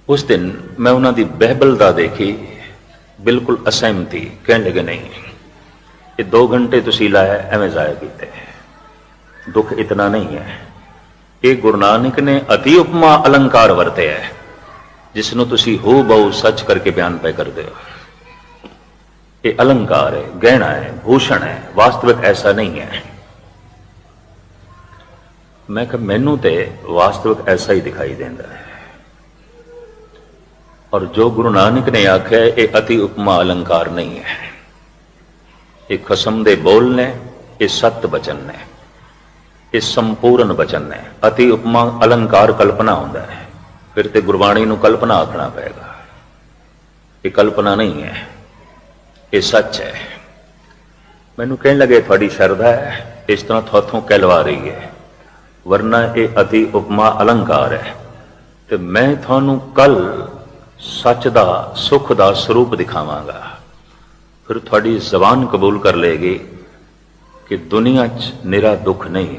ਉਸ ਦਿਨ ਮੈਂ ਉਹਨਾਂ ਦੀ ਬਹਿਬਲਤਾ ਦੇਖੀ, ਬਿਲਕੁਲ ਅਸਹਿਮਤੀ। ਕਹਿਣ ਲੱਗੇ ਨਹੀਂ, ਇਹ 2 ਘੰਟੇ ਤੁਸੀਂ ਲਾਇਆ ਐਵੇਂ ਜ਼ਾਇਆ ਕੀਤੇ, ਦੁੱਖ ਇਤਨਾ ਨਹੀਂ ਹੈ। ਇਹ ਗੁਰੂ ਨਾਨਕ ਨੇ ਅਤੀ ਉਪਮਾ ਅਲੰਕਾਰ ਵਰਤਿਆ ਹੈ, ਜਿਸ ਨੂੰ ਤੁਸੀਂ ਹੂ ਬਹੁ ਸੱਚ ਕਰਕੇ ਬਿਆਨ ਪੈ ਕਰਦੇ ਹੋ। ਇਹ ਅਲੰਕਾਰ ਹੈ, ਗਹਿਣਾ ਹੈ, ਭੂਸ਼ਣ ਹੈ, ਵਾਸਤਵਿਕ ਐਸਾ ਨਹੀਂ ਹੈ। ਮੈਂ ਕਿਹਾ ਮੈਨੂੰ ਤੇ ਵਾਸਤਵਿਕ ਐਸਾ ਹੀ ਦਿਖਾਈ ਦਿੰਦਾ ਹੈ, ਔਰ ਜੋ ਗੁਰੂ ਨਾਨਕ ਨੇ ਆਖਿਆ ਇਹ ਅਤੀ ਉਪਮਾ ਅਲੰਕਾਰ ਨਹੀਂ ਹੈ। ਇਹ ਖਸਮ ਦੇ ਬੋਲ ਨੇ, ਇਹ ਸਤ ਬਚਨ ਨੇ, ਇਹ ਸੰਪੂਰਨ ਬਚਨ ਨੇ। ਅਤੀ ਉਪਮਾ ਅਲੰਕਾਰ ਕਲਪਨਾ ਹੁੰਦਾ ਹੈ, ਫਿਰ ਤੇ ਗੁਰਬਾਣੀ ਨੂੰ ਕਲਪਨਾ ਆਖਣਾ ਪਏਗਾ। ਇਹ ਕਲਪਨਾ ਨਹੀਂ ਹੈ, ਇਹ ਸੱਚ ਹੈ। ਮੈਨੂੰ ਕਹਿਣ ਲੱਗੇ ਤੁਹਾਡੀ ਸ਼ਰਧਾ ਹੈ, ਇਸ ਤਰ੍ਹਾਂ ਤੁਹਾਥੋਂ ਕਹਿਲਵਾ ਰਹੀ ਹੈ, ਵਰਨਾ ਇਹ ਅਤੀ ਉਪਮਾ ਅਲੰਕਾਰ ਹੈ। ਤੇ ਮੈਂ ਤੁਹਾਨੂੰ ਕੱਲ ਸੱਚ ਦਾ, ਸੁੱਖ ਦਾ ਸਰੂਪ ਦਿਖਾਵਾਂਗਾ, ਫਿਰ ਤੁਹਾਡੀ ਜ਼ਬਾਨ ਕਬੂਲ ਕਰ ਲਏਗੀ ਕਿ ਦੁਨੀਆ 'ਚ ਨਿਰਾ ਦੁੱਖ ਨਹੀਂ,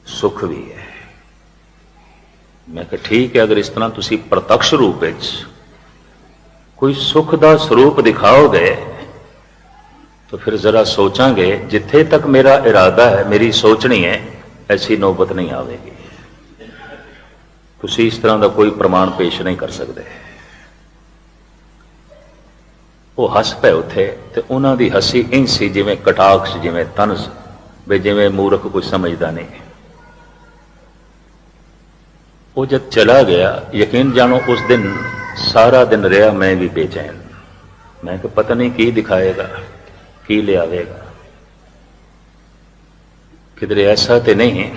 ਸੁੱਖ ਵੀ ਹੈ। ਮੈਂ ਕਿਹਾ ਠੀਕ ਹੈ, ਅਗਰ ਇਸ ਤਰ੍ਹਾਂ ਤੁਸੀਂ ਪ੍ਰਤੱਖ ਰੂਪ ਵਿੱਚ ਕੋਈ ਸੁੱਖ ਦਾ ਸਰੂਪ ਦਿਖਾਓਗੇ ਤਾਂ ਫਿਰ ਜ਼ਰਾ ਸੋਚਾਂਗੇ। ਜਿੱਥੇ ਤੱਕ ਮੇਰਾ ਇਰਾਦਾ ਹੈ, ਮੇਰੀ ਸੋਚਣੀ ਹੈ, ਐਸੀ ਨੌਬਤ ਨਹੀਂ ਆਵੇਗੀ। ਤੁਸੀਂ ਇਸ ਤਰ੍ਹਾਂ ਦਾ ਕੋਈ ਪ੍ਰਮਾਣ ਪੇਸ਼ ਨਹੀਂ ਕਰ ਸਕਦੇ। ਉਹ ਹੱਸ ਪਏ ਉੱਥੇ, ਤੇ ਉਹਨਾਂ ਦੀ ਹੱਸੀ ਇੰਝ ਸੀ ਜਿਵੇਂ ਕਟਾਕਸ਼, ਜਿਵੇਂ ਤਨਸ, ਵੀ ਜਿਵੇਂ ਮੂਰਖ ਕੁਝ ਸਮਝਦਾ ਨਹੀਂ। ਉਹ ਜਦ ਚਲਾ ਗਿਆ, ਯਕੀਨ ਜਾਣੋ ਉਸ ਦਿਨ ਸਾਰਾ ਦਿਨ ਰਿਹਾ ਮੈਂ ਵੀ ਬੇਚੈਨ। मैं कि पता नहीं की दिखाएगा, की लियावेगा। किधरे ऐसा तो नहीं है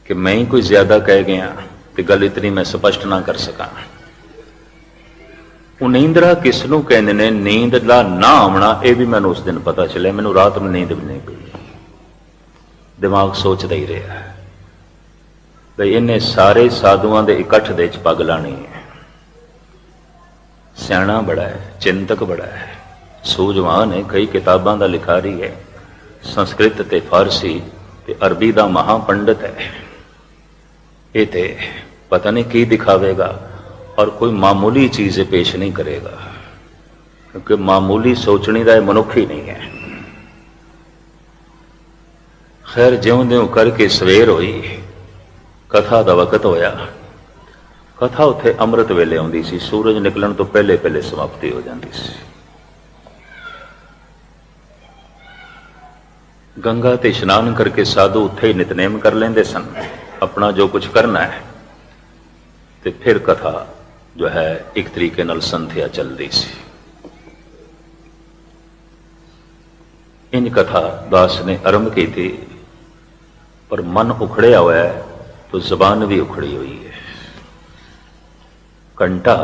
कि मैं ही कोई ज्यादा कह गया तो गल इतनी मैं स्पष्ट ना कर सका। नींदरा किसनों कहते ने, नींद का ना आना यह भी मैंने उस दिन पता चलिया। मैंने रात में नींद भी नहीं पई, दिमाग सोचता ही रहा भाई इन्हें सारे साधुओं के इकट्ठ दे पग लानी है। सियाणा बड़ा है, चिंतक बड़ा है, सूझवान है, कई किताबों का लिखारी है, संस्कृत ते फारसी ते अरबी का महापंडित है। ये तो पता नहीं की दिखावेगा और कोई मामूली चीज़ पेश नहीं करेगा, क्योंकि मामूली सोचने का मनुख ही नहीं है। खैर ज्यों ज्यों करके सवेर हुई, कथा का वकत होया। कथा उत्थे अमृत वेले आउंदी सी, सूरज निकलण तो पहले पहले समाप्ति हो जाती सी। गंगा ते इशनान करके साधु उत्थे ही नितनेम कर लेंदे सन, अपना जो कुछ करना है, ते फिर कथा जो है एक तरीके नाल संध्या चलदी सी। इन कथा दास ने आरंभ की थी, पर मन उखड़िया हुआ है तो जबान भी उखड़ी हुई है। घंटा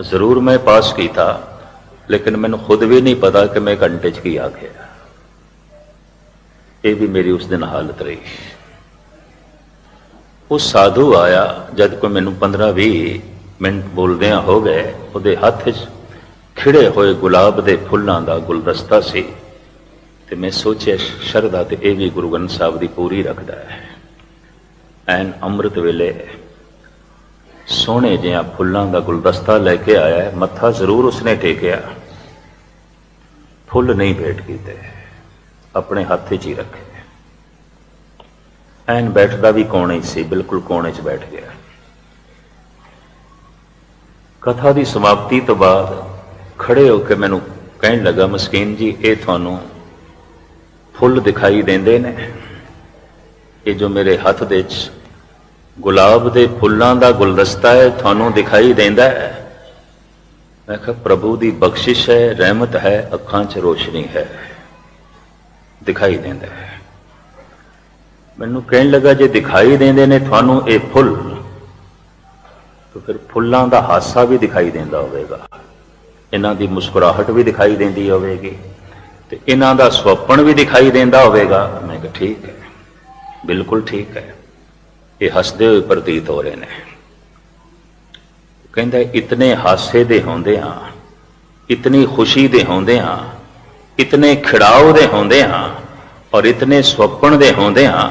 जरूर मैं पास किया, लेकिन मैंने खुद भी नहीं पता कि मैं घंटे च की आखिया। ये भी मेरी उस दिन हालत रही। वो साधु आया जब कोई मैनू 15-20 मिनट बोलदियां हो गए, उहदे हत्थ च खिड़े हुए गुलाब के फुलों का गुलदस्ता सी, ते मैं सोचिया शरधा ते ये भी गुरु ग्रंथ साहब की पूरी रखता है। एन अमृत वेले सोहने जिहा फुलों का गुलदस्ता लैके आया है। मत्था जरूर उसने टेकिया, फुल नहीं भेंट किए, अपने हाथ च ही रखे। एन बैठता भी कोने से, बिल्कुल कोने च बैठ गया। कथा की समाप्ति तो बाद खड़े होकर मैनू कहन लगा, मस्कीन जी ये थानू फुल दिखाई देंदे ने, ये जो मेरे हाथ दे गुलाब के फुलों का गुलदस्ता है थानू दिखाई देंदा है? मैं कहा प्रभु की बख्शिश है, रहमत है, अखां च रोशनी है, दिखाई देंदा है। मैनू कहन लगा जे दिखाई देंदे ने थानू ये फुल, तो फिर फुलों का हासा भी दिखाई देंदा होवेगा, इन्हां दी मुस्कुराहट भी दिखाई देंदी होवेगी, ते इन्हां दा स्वप्न भी दिखाई देंदा होवेगा। मैं कहा ठीक है, बिल्कुल ठीक है, ये हसदे हुए प्रतीत हो रहे हैं। कहंदा इतने हासे दे होंदे हां, इतनी खुशी दे होंदे हां, इतने खिड़ाव दे होंदे हां और इतने स्वप्न दे होंदे हां,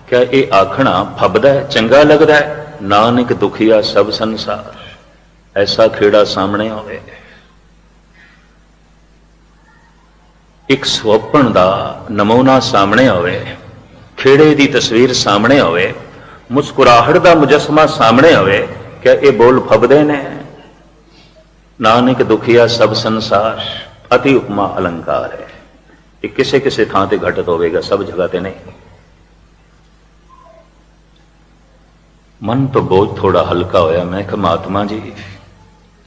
क्या ये आखना फबदा है, चंगा लगता है? नानक दुखिया सब संसार, ऐसा खेड़ा सामने होवे, एक स्वप्न का नमूना सामने होवे, खेड़े की तस्वीर सामने होवे, मुस्कुराहट का मुजस्मा सामने होवे, क्या ये बोल फबदे ने? नानक दुखिया सब संसार अति उपमा अलंकार है। ये किसे किसे थां ते घटित होवेगा, सब जगह ते नहीं। मन तो बोझ थोड़ा हल्का होया। मैं कहा महात्मा जी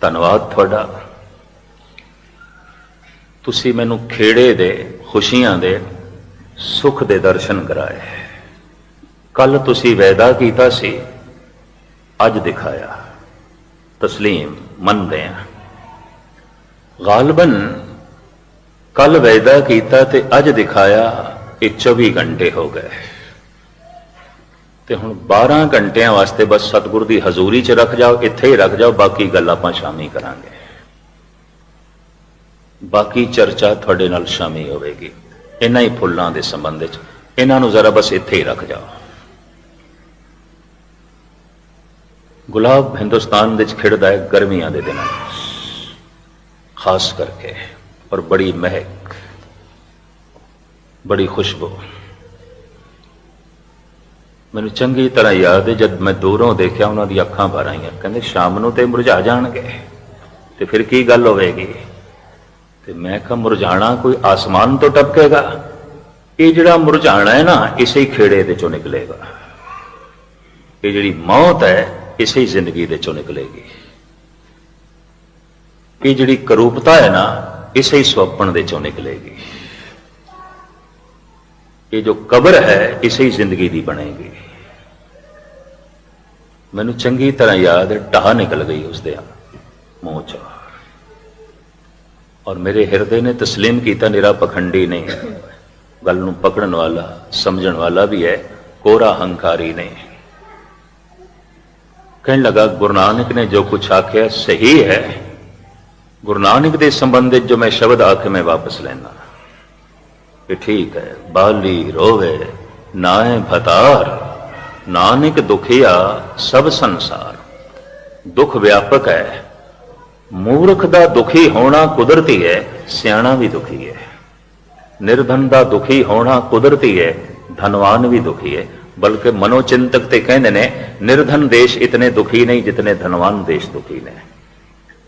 धन्यवाद थोड़ा, तुसी मैनू खेड़े दे खुशियां दे सुख दे दर्शन कराए। कल तुसी वैदा कीता सी, अज दिखाया, तस्लीम मनदे हैं। गालबन कल वैदा कीता ते अज दिखाया, ये 24 घंटे हो गए, ते हुण 12 घंटिया वास्ते बस सतगुर की हजूरी च रख जाओ, इत्थे ही रख जाओ, बाकी गल आपां शामी करांगे, बाकी चर्चा थोड़े नाल शामी होवेगी। इन्हां ही फुल्लां दे संबंध च इन्हां नूं जरा बस इत्थे ही रख जाओ। गुलाब हिंदुस्तान दे खिड़दा है गर्मियां दे दिनां खास करके, और बड़ी महक, बड़ी खुशबू। मैनूं चंगी तरह याद है जब मैं दूरों देखा उन्हां दी अखां भर आईयां, कहंदे शाम नूं ते मुरझा जाणगे ते फिर की गल होवेगी? ते मैं कहा मुरझाना कोई आसमान तो टपकेगा, ये जिहड़ा मुरझाना है ना इसे ही खेड़े दे चों निकलेगा, ये जिहड़ी मौत है इसे ही जिंदगी दे चों निकलेगी। ये जिहड़ी करूपता है ना, इसे ही सुअपण दे चों निकलेगी। ये जो कब्र है इसे ही जिंदगी दी बनेगी। मैनू चंगी तरह याद है, टाह निकल गई उसके मूँह चो, और मेरे हिरदे ने तस्लीम किया निरा पखंडी नहीं, गल नूं पकड़न वाला समझण वाला भी है, कोरा हंकारी नहीं। कहने लगा गुरु नानक ने जो कुछ आख्या सही है, गुरु नानक के संबंधित जो मैं शब्द आके मैं वापस लेना कि ठीक है। बाली रोवे नाए भतार, नानक दुखिया सब संसार। दुख व्यापक है, मूर्ख दा दुखी होना कुदरती है, सियाणा भी दुखी है। निर्धन दा दुखी होना कुदरती है, धनवान भी दुखी है। बल्कि मनोचिंतक ते कहते ने निर्धन देश इतने दुखी नहीं जितने धनवान देश दुखी ने।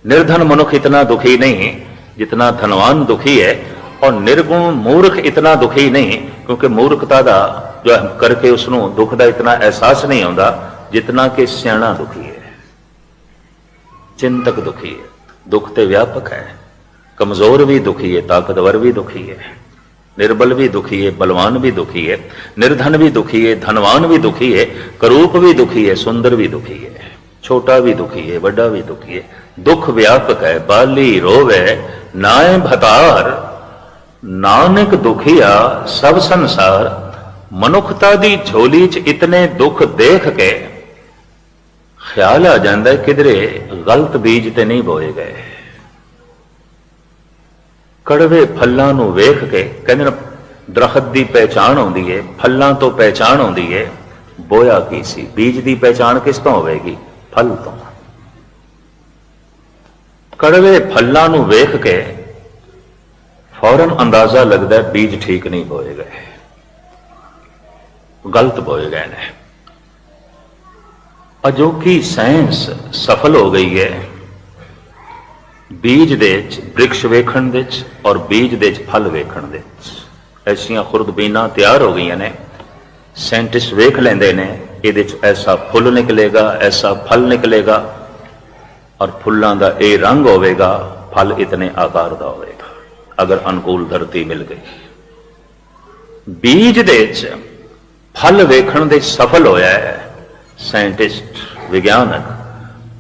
निर्धन मनुख इतना दुखी नहीं जितना धनवान दुखी है, और निर्गुण मूर्ख इतना दुखी नहीं, क्योंकि मूर्खता दा जो करके उसनों दुख का इतना एहसास नहीं आता जितना कि सियाणा दुखी है, चिंतक दुखी है। दुख ते व्यापक है, कमजोर भी दुखी है, ताकतवर भी दुखी है, निर्बल भी दुखी है, बलवान भी दुखी है, निर्धन भी दुखी है, धनवान भी दुखी है, करूप भी दुखी है, सुंदर भी दुखी है, छोटा भी दुखी है, बड़ा भी दुखी है। दुख व्यापक है। बाली रोवे नाए भतार, नानक दुखिया सब संसार। मनुखता दी झोली च इतने दुख देख के ख्याल आ जाता है किधरे गलत बीज ते नहीं बोए गए। कड़वे फलों नूं वेख के कहते दरखत की पहचान आती है, फलों तो पहचान आती है, बोया की सी। बीज की पहचान किस तो होगी? फल तो। कड़वे फलों नूं वेख के फौरन अंदाजा लगता है बीज ठीक नहीं बोए गए, गलत बोए गए ने। अजोकी साइंस सफल हो गई है बीज दे वृक्ष वेखण दे और बीज दे फल वेखण दे। ऐसियां खुर्दबीना तैयार हो गई ने, साइंटिस्ट वेख लेंदे ने ये ऐसा फुल निकलेगा, ऐसा फल निकलेगा, और फुलों का यह रंग होगा, फल इतने आकार का होगा अगर अनुकूल धरती मिल गई। बीज दे फल वेखण दे सफल होया है साइंटिस्ट विज्ञानक,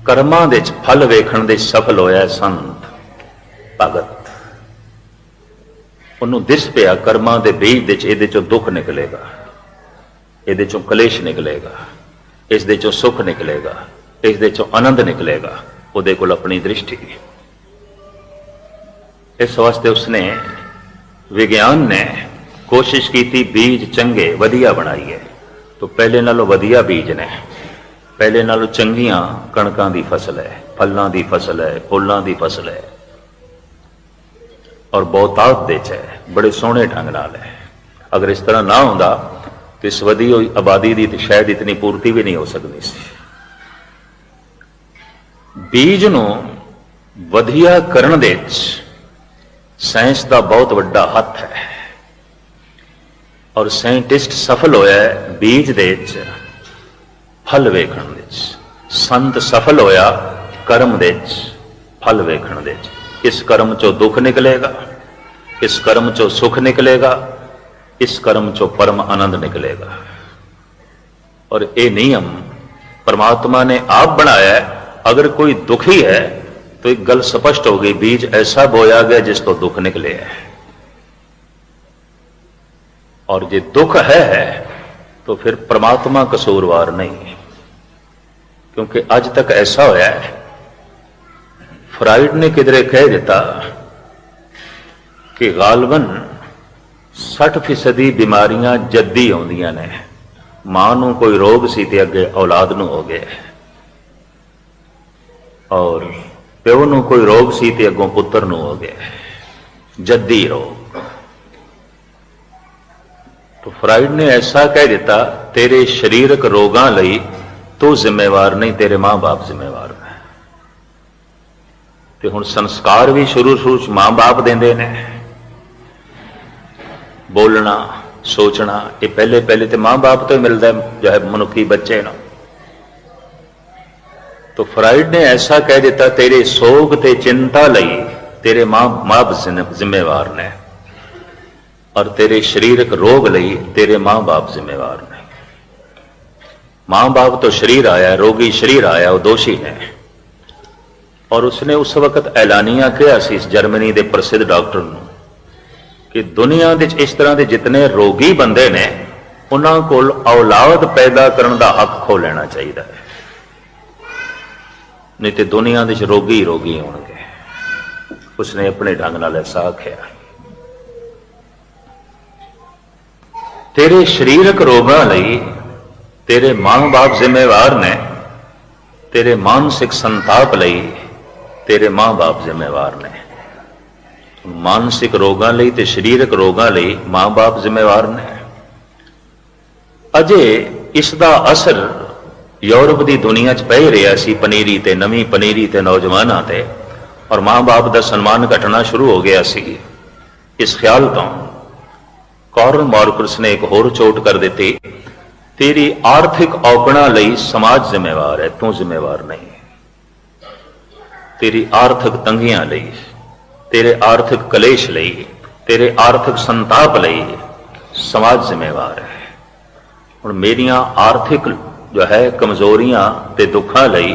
कर्मां दे फल वेखण दे सफल होया संत भगत। उन्होंने दिस पिया कर्मां दे बीज दे इहदे चों दुख निकलेगा, इहदे चों कलेश निकलेगा, इस दे चों सुख निकलेगा, इस दे चों आनंद निकलेगा। उहदे कोल अपनी दृष्टि। इस वास्ते उसने विज्ञान ने कोशिश की बीज चंगे वधिया बनाई है। तो पहले नालों वधिया बीज ने, पहले नालों चंगियां कणकां दी फसल है, फलों की फसल है, फुलों की फसल है, और बहुतात दे च है, बड़े सोहने ढंग नाल है। अगर इस तरह ना होंदा तो इस वधी हुई आबादी की शायद इतनी पूर्ति भी नहीं हो सकती सी। बीज नूं वधिया करन दे साइंस का बहुत बड़ा हथ है, और साइंटिस्ट सफल होया है बीज दे फल वेखण दे। संत सफल होया कर्म दे फल वेखण दे। इस कर्म चो दुख निकलेगा, इस कर्म चो सुख निकलेगा, इस कर्म चो परम आनंद निकलेगा। और ये नियम परमात्मा ने आप बनाया है। अगर कोई दुखी है तो एक गल स्पष्ट हो गई, बीज ऐसा बोया गया जिस तो दुख निकले है। और जे दुख है तो फिर परमात्मा कसूरवार नहीं, क्योंकि आज तक ऐसा होया है। फ्राइड ने किधरे कह दिता कि गालबन 60% बीमारियां जद्दी आउंदियां ने। मां नूं कोई रोग सी ते अगे औलाद नूं हो गया, और प्यो नूं कोई रोग सी ते अगों पुत्र नूं हो गया, जद्दी रोग। तो फ्राइड ने ऐसा कह दिता, तेरे शरीरक रोगां लई तू जिम्मेवार नहीं, तेरे मां बाप जिम्मेवार है। तो हुण संस्कार भी शुरू मां बाप देंदे ने। बोलना सोचना ये पहले तो मां बाप तो ही मिलता है, जो है मनुखी बच्चे ना। तो फ्राइड ने ऐसा कह दिता, तेरे सोग ते चिंता लई तेरे मां बाप जिम्मेवार ने, और तेरे शरीरक रोग लई तेरे मां बाप जिम्मेवार ने। मां बाप तो शरीर आया, रोगी शरीर आया, वो दोषी ने। और उसने उस वक्त ऐलानिया कहा सी इस जर्मनी के प्रसिद्ध डॉक्टर नूं कि दुनिया दे इस तरह के जितने रोगी बंदे ने उन्हां कोल औलाद पैदा करने का हक खो लेना चाहिए है, नहीं तो दुनिया दे रोगी ही रोगी होंगे। उसने अपने ढंग नाल ऐसा आख्या। तेरे शरीरक रोगां लई तेरे मां बाप जिम्मेवार ने, तेरे मानसिक संताप लई तेरे मां बाप जिम्मेवार ने। मानसिक रोगां लई ते शरीरक रोगां लई मां बाप जिम्मेवार ने। अजे इसका असर यूरोप की दुनिया च पै रहा सी, पनीरी ते नवी पनीरी ते नौजवानों ते, और मां बाप का सन्मान घटना शुरू हो गया सी। इस ख्याल तो कार्ल मार्क्स ने एक होर चोट कर दी, तेरी आर्थिक औकड़ा लई समाज जिम्मेवार है, तू जिम्मेवार नहीं। तेरी आर्थिक तंगियां लई, तेरे आर्थिक कलेश लई, तेरे आर्थिक संताप लई समाज जिम्मेवार है। और मेरियां आर्थिक जो है कमजोरियां ते दुखा लई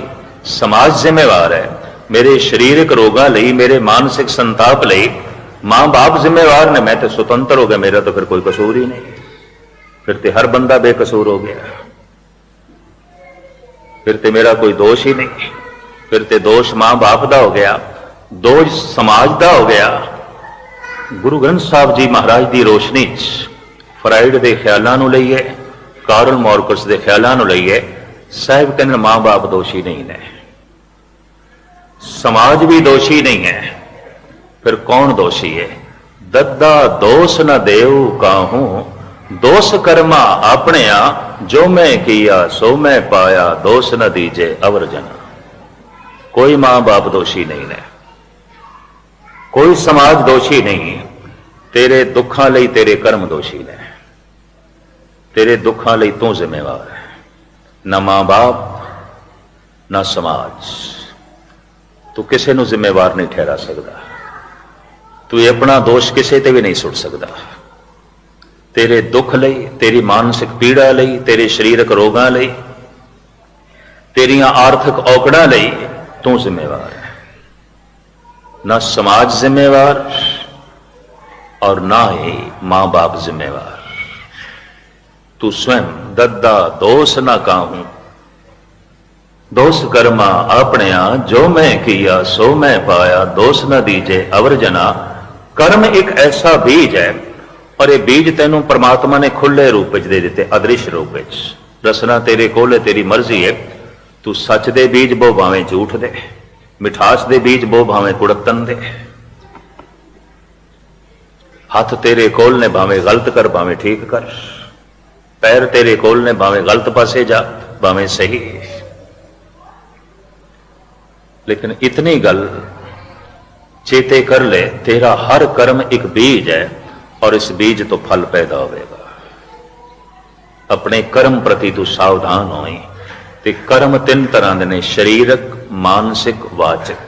समाज जिम्मेवार है। मेरे शरीरक रोगां लई, मेरे मानसिक संताप लई मां बाप जिम्मेवार ने। मैं तो स्वतंत्र हो गया, मेरा तो फिर कोई कसूर ही नहीं, फिर तो हर बंदा बेकसूर हो गया, फिर तो मेरा कोई दोष ही नहीं, फिर तो दोष मां बाप का हो गया, दोष समाज का हो गया। गुरु ग्रंथ साहब जी महाराज की रोशनी फ्राइड के ख्यालों को लईए, कार्ल मार्क्स के ख्यालों को लईए, साहब कहते मां बाप दोषी नहीं ने, समाज भी दोषी नहीं है, फिर कौन दोषी है? दद्दा दोष न देव काहू, दोष कर्मा अपने जो मैं किया सो मैं पाया, दोष न दीजे अवर जना। कोई मां बाप दोषी नहीं ने, कोई समाज दोषी नहीं। तेरे दुखा लई तेरे कर्म दोषी ने, तेरे दुखा लई तू जिम्मेवार है, ना मां बाप ना समाज। तू किसी नूं जिम्मेवार नहीं ठहरा सकता, तू अपना दोष किसी ते भी नहीं सुट सकता। तेरे दुख लई, तेरी मानसिक पीड़ा लई, तेरे शरीरक रोगां लई, तेरियां आर्थिक औकड़ां लई तू जिम्मेवार है। ना समाज जिम्मेवार और ना ही मां बाप जिम्मेवार। तू स्वयं दद्दा दोष ना काहूं, दोष कर्मा अपने जो मैं किया सो मैं पाया, दोष न दीजे अवर जना। कर्म एक ऐसा बीज है, और ये बीज तेनों परमात्मा ने खुले रूप दे दिते, अदृश्य रूप। रसना तेरे कोल, तेरी मर्जी है। तू सच दे बीज बो भावें झूठ दे, मिठास दे बीज बो भावें कुड़तन दे। हाथ तेरे कोल ने, भावें गलत कर भावें ठीक कर। पैर तेरे कोल ने, भावें गलत पासे जा भावें सही। लेकिन इतनी गल चेते कर ले, तेरा हर कर्म एक बीज है, और इस बीज तो फल पैदा होगा। अपने कर्म प्रति तू सावधान होई। ते कर्म तीन तरह के ने, शरीरक, मानसिक, वाचक।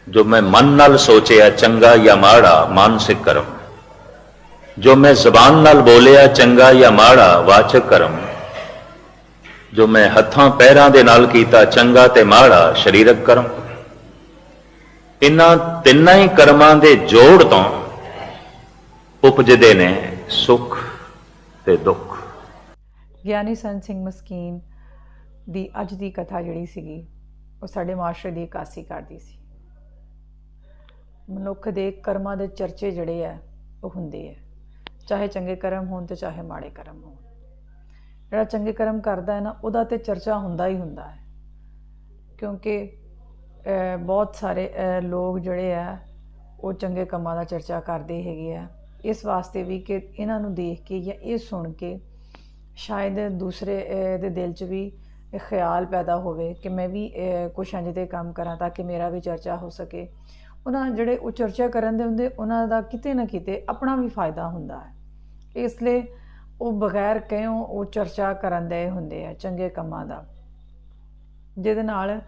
जो मैं मन नाल सोचिया चंगा या माड़ा, मानसिक कर्म। जो मैं जबान नाल बोलिया चंगा या माड़ा, वाचक कर्म। जो मैं हत्थां पैरां दे नाल कीता चंगा ते माड़ा, शरीरक कर्म। इन्हां तिन्नां ही कर्मां दे जोड़ तो उपजदे ने सुख ते दुख। ਗਿਆਨੀ ਸੰਤ ਸਿੰਘ ਮਸਕੀਨ ਦੀ ਅੱਜ ਦੀ ਕਥਾ ਜਿਹੜੀ ਸੀਗੀ ਉਹ ਸਾਡੇ ਮਾਸ਼ਰੇ ਦੀ ਇਕਾਸੀ ਕਰਦੀ ਸੀ। ਮਨੁੱਖ ਦੇ ਕਰਮਾਂ ਦੇ ਚਰਚੇ ਜਿਹੜੇ ਆ ਉਹ ਹੁੰਦੇ ਆ, ਚਾਹੇ ਚੰਗੇ ਕਰਮ ਹੋਣ ਤੇ ਚਾਹੇ ਮਾੜੇ ਕਰਮ ਹੋਣ। ਜਿਹੜਾ ਚੰਗੇ ਕਰਮ ਕਰਦਾ ਹੈ ਨਾ, ਉਹਦਾ ਤੇ ਚਰਚਾ ਹੁੰਦਾ ਹੀ ਹੁੰਦਾ ਹੈ, ਕਿਉਂਕਿ ਬਹੁਤ ਸਾਰੇ ਲੋਕ ਜਿਹੜੇ ਆ ਉਹ ਚੰਗੇ ਕੰਮਾਂ ਦਾ ਚਰਚਾ ਕਰਦੇ ਹੈਗੇ ਆ, ਇਸ ਵਾਸਤੇ ਵੀ ਕਿ ਇਹਨਾਂ ਨੂੰ ਦੇਖ ਕੇ ਜਾਂ ਇਹ ਸੁਣ ਕੇ ਸ਼ਾਇਦ ਦੂਸਰੇ ਦੇ ਦਿਲ 'ਚ ਵੀ ਖਿਆਲ ਪੈਦਾ ਹੋਵੇ ਕਿ ਮੈਂ ਵੀ ਕੁਛ ਇੰਝ ਦੇ ਕੰਮ ਕਰਾਂ ਤਾਂ ਕਿ ਮੇਰਾ ਵੀ ਚਰਚਾ ਹੋ ਸਕੇ। ਉਹਨਾਂ ਜਿਹੜੇ ਉਹ ਚਰਚਾ ਕਰਨ ਦੇ ਹੁੰਦੇ, ਉਹਨਾਂ ਦਾ ਕਿਤੇ ਨਾ ਕਿਤੇ ਆਪਣਾ ਵੀ ਫਾਇਦਾ ਹੁੰਦਾ ਹੈ, ਇਸ ਲਈ ਉਹ ਬਗੈਰ ਕਹਿਓ ਉਹ ਚਰਚਾ ਕਰਨ ਦੇ ਹੁੰਦੇ ਆ ਚੰਗੇ ਕੰਮਾਂ ਦਾ। ਜਿਹਦੇ ਨਾਲ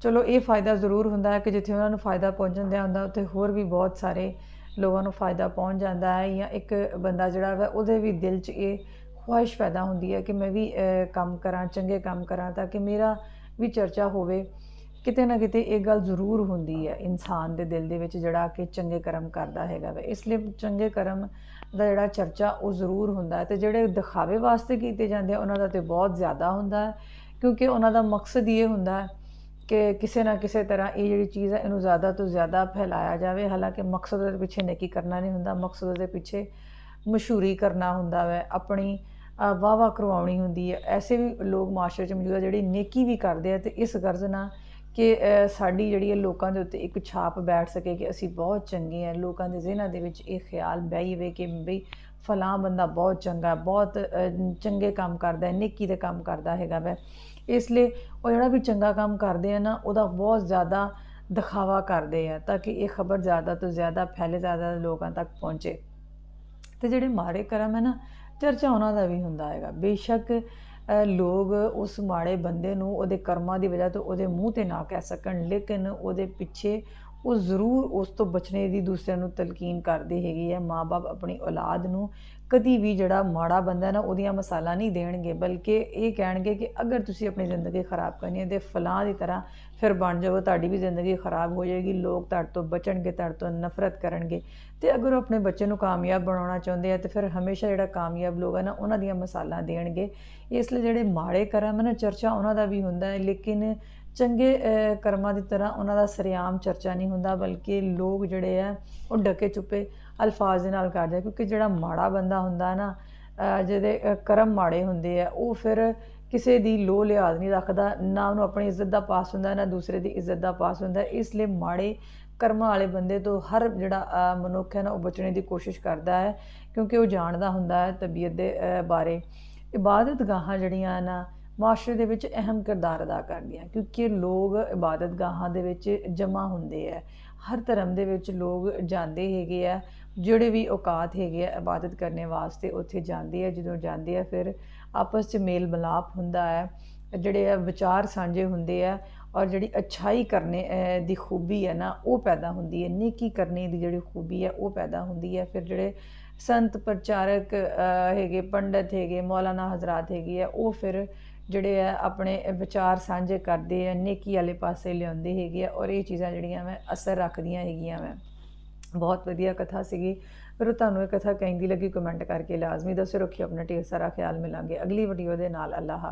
ਚਲੋ ਇਹ ਫਾਇਦਾ ਜ਼ਰੂਰ ਹੁੰਦਾ ਹੈ ਕਿ ਜਿੱਥੇ ਉਹਨਾਂ ਨੂੰ ਫਾਇਦਾ ਪਹੁੰਚਣ ਦਿਆ ਹੁੰਦਾ ਉੱਥੇ ਹੋਰ ਵੀ ਬਹੁਤ ਸਾਰੇ ਲੋਕਾਂ ਨੂੰ ਫਾਇਦਾ ਪਹੁੰਚ ਜਾਂਦਾ ਹੈ, ਜਾਂ ਇੱਕ ਬੰਦਾ ਜਿਹੜਾ ਵਾ ਉਹਦੇ ਵੀ ਦਿਲ 'ਚ ਇਹ ਖੁਆਇਸ਼ ਪੈਦਾ ਹੁੰਦੀ ਹੈ ਕਿ ਮੈਂ ਵੀ ਕੰਮ ਕਰਾਂ, ਚੰਗੇ ਕੰਮ ਕਰਾਂ ਤਾਂ ਕਿ ਮੇਰਾ ਵੀ ਚਰਚਾ ਹੋਵੇ। ਕਿਤੇ ਨਾ ਕਿਤੇ ਇਹ ਗੱਲ ਜ਼ਰੂਰ ਹੁੰਦੀ ਹੈ ਇਨਸਾਨ ਦੇ ਦਿਲ ਦੇ ਵਿੱਚ ਜਿਹੜਾ ਕਿ ਚੰਗੇ ਕਰਮ ਕਰਦਾ ਹੈਗਾ ਵਾ, ਇਸ ਲਈ ਚੰਗੇ ਕਰਮ ਦਾ ਜਿਹੜਾ ਚਰਚਾ ਉਹ ਜ਼ਰੂਰ ਹੁੰਦਾ ਹੈ। ਅਤੇ ਜਿਹੜੇ ਦਿਖਾਵੇ ਵਾਸਤੇ ਕੀਤੇ ਜਾਂਦੇ ਆ ਉਹਨਾਂ ਦਾ ਤਾਂ ਬਹੁਤ ਜ਼ਿਆਦਾ ਹੁੰਦਾ ਹੈ, ਕਿਉਂਕਿ ਉਹਨਾਂ ਦਾ ਮਕਸਦ ਇਹ ਹੁੰਦਾ ਹੈ ਕਿ ਕਿਸੇ ਨਾ ਕਿਸੇ ਤਰ੍ਹਾਂ ਇਹ ਜਿਹੜੀ ਚੀਜ਼ ਹੈ ਇਹਨੂੰ ਜ਼ਿਆਦਾ ਤੋਂ ਜ਼ਿਆਦਾ ਫੈਲਾਇਆ ਜਾਵੇ। ਹਾਲਾਂਕਿ ਮਕਸਦ ਉਹਦੇ ਪਿੱਛੇ ਨੇਕੀ ਕਰਨਾ ਨਹੀਂ ਹੁੰਦਾ, ਮਕਸਦ ਉਹਦੇ ਪਿੱਛੇ ਮਸ਼ਹੂਰੀ ਕਰਨਾ ਹੁੰਦਾ ਵੈ, ਆਪਣੀ ਵਾਹ ਕਰਵਾਉਣੀ ਹੁੰਦੀ ਹੈ। ਐਸੇ ਵੀ ਲੋਕ ਮਾਸ਼ਰੇ 'ਚ ਮੌਜੂਦ ਆ ਜਿਹੜੇ ਨੇਕੀ ਵੀ ਕਰਦੇ ਆ ਅਤੇ ਇਸ ਗਰਜ਼ ਨਾਲ ਕਿ ਸਾਡੀ ਜਿਹੜੀ ਹੈ ਲੋਕਾਂ ਦੇ ਉੱਤੇ ਇੱਕ ਛਾਪ ਬੈਠ ਸਕੇ ਕਿ ਅਸੀਂ ਬਹੁਤ ਚੰਗੇ ਹਾਂ, ਲੋਕਾਂ ਦੇ ਜ਼ਿਹਨਾਂ ਦੇ ਵਿੱਚ ਇਹ ਖਿਆਲ ਬਹਿ ਜਾਵੇ ਕਿ ਬਈ ਫਲਾਂ ਬੰਦਾ ਬਹੁਤ ਚੰਗਾ, ਬਹੁਤ ਚੰਗੇ ਕੰਮ ਕਰਦਾ, ਨੇਕੀ ਦੇ ਕੰਮ ਕਰਦਾ ਹੈਗਾ ਵੈ। ਇਸ ਲਈ ਉਹ ਜਿਹੜਾ ਵੀ ਚੰਗਾ ਕੰਮ ਕਰਦੇ ਆ ਨਾ ਉਹਦਾ ਬਹੁਤ ਜ਼ਿਆਦਾ ਦਿਖਾਵਾ ਕਰਦੇ ਆ ਤਾਂ ਕਿ ਇਹ ਖਬਰ ਜ਼ਿਆਦਾ ਤੋਂ ਜ਼ਿਆਦਾ ਫੈਲੇ, ਜ਼ਿਆਦਾ ਲੋਕਾਂ ਤੱਕ ਪਹੁੰਚੇ। ਅਤੇ ਜਿਹੜੇ ਮਾੜੇ ਕਰਮ ਹੈ ਨਾ, ਚਰਚਾ ਉਹਨਾਂ ਦਾ ਵੀ ਹੁੰਦਾ ਹੈਗਾ। ਬੇਸ਼ੱਕ ਲੋਕ ਉਸ ਮਾੜੇ ਬੰਦੇ ਨੂੰ ਉਹਦੇ ਕਰਮਾਂ ਦੀ ਵਜ੍ਹਾ ਤੋਂ ਉਹਦੇ ਮੂੰਹ 'ਤੇ ਨਾ ਕਹਿ ਸਕਣ, ਲੇਕਿਨ ਉਹਦੇ ਪਿੱਛੇ ਉਹ ਜ਼ਰੂਰ ਉਸ ਤੋਂ ਬਚਣੇ ਦੀ ਦੂਸਰਿਆਂ ਨੂੰ ਤਲਕੀਨ ਕਰਦੇ ਹੈਗੇ ਆ। ਮਾਂ ਬਾਪ ਆਪਣੀ ਔਲਾਦ ਨੂੰ ਕਦੀ ਵੀ ਜਿਹੜਾ ਮਾੜਾ ਬੰਦਾ ਨਾ ਉਹਦੀਆਂ ਮਿਸਾਲਾਂ ਨਹੀਂ ਦੇਣਗੇ, ਬਲਕਿ ਇਹ ਕਹਿਣਗੇ ਕਿ ਅਗਰ ਤੁਸੀਂ ਆਪਣੀ ਜ਼ਿੰਦਗੀ ਖ਼ਰਾਬ ਕਰਨੀ ਹੈ ਤਾਂ ਫਲਾਂ ਦੀ ਤਰ੍ਹਾਂ ਫਿਰ ਬਣ ਜਾਓ, ਤੁਹਾਡੀ ਵੀ ਜ਼ਿੰਦਗੀ ਖ਼ਰਾਬ ਹੋ ਜਾਏਗੀ, ਲੋਕ ਤੁਹਾਡੇ ਤੋਂ ਬਚਣਗੇ, ਤੁਹਾਡੇ ਤੋਂ ਨਫ਼ਰਤ ਕਰਨਗੇ। ਅਤੇ ਅਗਰ ਉਹ ਆਪਣੇ ਬੱਚੇ ਨੂੰ ਕਾਮਯਾਬ ਬਣਾਉਣਾ ਚਾਹੁੰਦੇ ਆ ਤਾਂ ਫਿਰ ਹਮੇਸ਼ਾ ਜਿਹੜਾ ਕਾਮਯਾਬ ਲੋਕ ਹੈ ਨਾ ਉਹਨਾਂ ਦੀਆਂ ਮਿਸਾਲਾਂ ਦੇਣਗੇ। ਇਸ ਲਈ ਜਿਹੜੇ ਮਾੜੇ ਕਰਮ ਹੈ ਨਾ, ਚਰਚਾ ਉਹਨਾਂ ਦਾ ਵੀ ਹੁੰਦਾ ਹੈ, ਲੇਕਿਨ ਚੰਗੇ ਕਰਮਾਂ ਦੀ ਤਰ੍ਹਾਂ ਉਹਨਾਂ ਦਾ ਸਰੇਆਮ ਚਰਚਾ ਨਹੀਂ ਹੁੰਦਾ, ਬਲਕਿ ਲੋਕ ਜਿਹੜੇ ਆ ਉਹ ਡਕੇ ਚੁੱਪੇ ਅਲਫਾਜ਼ ਦੇ ਨਾਲ ਕਰਦੇ ਆ। ਕਿਉਂਕਿ ਜਿਹੜਾ ਮਾੜਾ ਬੰਦਾ ਹੁੰਦਾ ਨਾ, ਜਿਹਦੇ ਕਰਮ ਮਾੜੇ ਹੁੰਦੇ ਆ, ਉਹ ਫਿਰ ਕਿਸੇ ਦੀ ਲੋਹ ਲਿਹਾਜ਼ ਨਹੀਂ ਰੱਖਦਾ, ਨਾ ਉਹਨੂੰ ਆਪਣੀ ਇੱਜ਼ਤ ਦਾ ਪਾਸ ਹੁੰਦਾ, ਨਾ ਦੂਸਰੇ ਦੀ ਇੱਜ਼ਤ ਦਾ ਪਾਸ ਹੁੰਦਾ। ਇਸ ਲਈ ਮਾੜੇ ਕਰਮਾਂ ਵਾਲੇ ਬੰਦੇ ਤੋਂ ਹਰ ਜਿਹੜਾ ਮਨੁੱਖ ਹੈ ਨਾ ਉਹ ਬਚਣੇ ਦੀ ਕੋਸ਼ਿਸ਼ ਕਰਦਾ ਹੈ, ਕਿਉਂਕਿ ਉਹ ਜਾਣਦਾ ਹੁੰਦਾ ਹੈ ਤਬੀਅਤ ਦੇ ਬਾਰੇ। ਇਬਾਦਤ ਗਾਹਾਂ ਜਿਹੜੀਆਂ ਨਾ ਮਾਸ਼ਰੇ ਦੇ ਵਿੱਚ ਅਹਿਮ ਕਿਰਦਾਰ ਅਦਾ ਕਰਦੀਆਂ, ਕਿਉਂਕਿ ਲੋਕ ਇਬਾਦਤ ਗਾਹਾਂ ਦੇ ਵਿੱਚ ਜਮ੍ਹਾਂ ਹੁੰਦੇ ਹੈ। ਹਰ ਧਰਮ ਦੇ ਵਿੱਚ ਲੋਕ ਜਾਂਦੇ ਹੈਗੇ ਆ, ਜਿਹੜੇ ਵੀ ਔਕਾਤ ਹੈਗੇ ਆ ਇਬਾਦਤ ਕਰਨ ਵਾਸਤੇ ਉੱਥੇ ਜਾਂਦੇ ਆ। ਜਦੋਂ ਜਾਂਦੇ ਆ ਫਿਰ ਆਪਸ 'ਚ ਮੇਲ ਮਿਲਾਪ ਹੁੰਦਾ ਹੈ, ਜਿਹੜੇ ਆ ਵਿਚਾਰ ਸਾਂਝੇ ਹੁੰਦੇ ਆ, ਔਰ ਜਿਹੜੀ ਅੱਛਾਈ ਕਰਨੇ ਦੀ ਖੂਬੀ ਹੈ ਨਾ ਉਹ ਪੈਦਾ ਹੁੰਦੀ ਹੈ, ਨੇਕੀ ਕਰਨੇ ਦੀ ਜਿਹੜੀ ਖੂਬੀ ਹੈ ਉਹ ਪੈਦਾ ਹੁੰਦੀ ਹੈ। ਫਿਰ ਜਿਹੜੇ ਸੰਤ ਪ੍ਰਚਾਰਕ ਹੈਗੇ, ਪੰਡਤ ਹੈਗੇ, ਮੌਲਾਨਾ ਹਜ਼ਰਾਤ ਹੈਗੇ ਆ, ਉਹ ਫਿਰ ਜਿਹੜੇ ਆ ਆਪਣੇ ਵਿਚਾਰ ਸਾਂਝੇ ਕਰਦੇ ਆ, ਨੇਕੀ ਵਾਲੇ ਪਾਸੇ ਲਿਆਉਂਦੇ ਹੈਗੇ ਆ, ਔਰ ਇਹ ਚੀਜ਼ਾਂ ਜਿਹੜੀਆਂ ਮੈਂ ਅਸਰ ਰੱਖਦੀਆਂ ਹੈਗੀਆਂ ਮੈਂ। ਬਹੁਤ ਵਧੀਆ ਕਥਾ ਸੀਗੀ। ਫਿਰ ਤੁਹਾਨੂੰ ਇਹ ਕਥਾ ਕਹਿੰਦੀ ਲੱਗੀ ਕਮੈਂਟ ਕਰਕੇ ਲਾਜ਼ਮੀ ਦੱਸਿਓ। ਰੱਖਿਓ ਆਪਣਾ ਢੇਰ ਸਾਰਾ ਖਿਆਲ। ਮਿਲਾਂਗੇ ਅਗਲੀ ਵੀਡੀਓ ਦੇ ਨਾਲ। ਅੱਲਾਹ ਹਾਫ਼ਿਜ਼।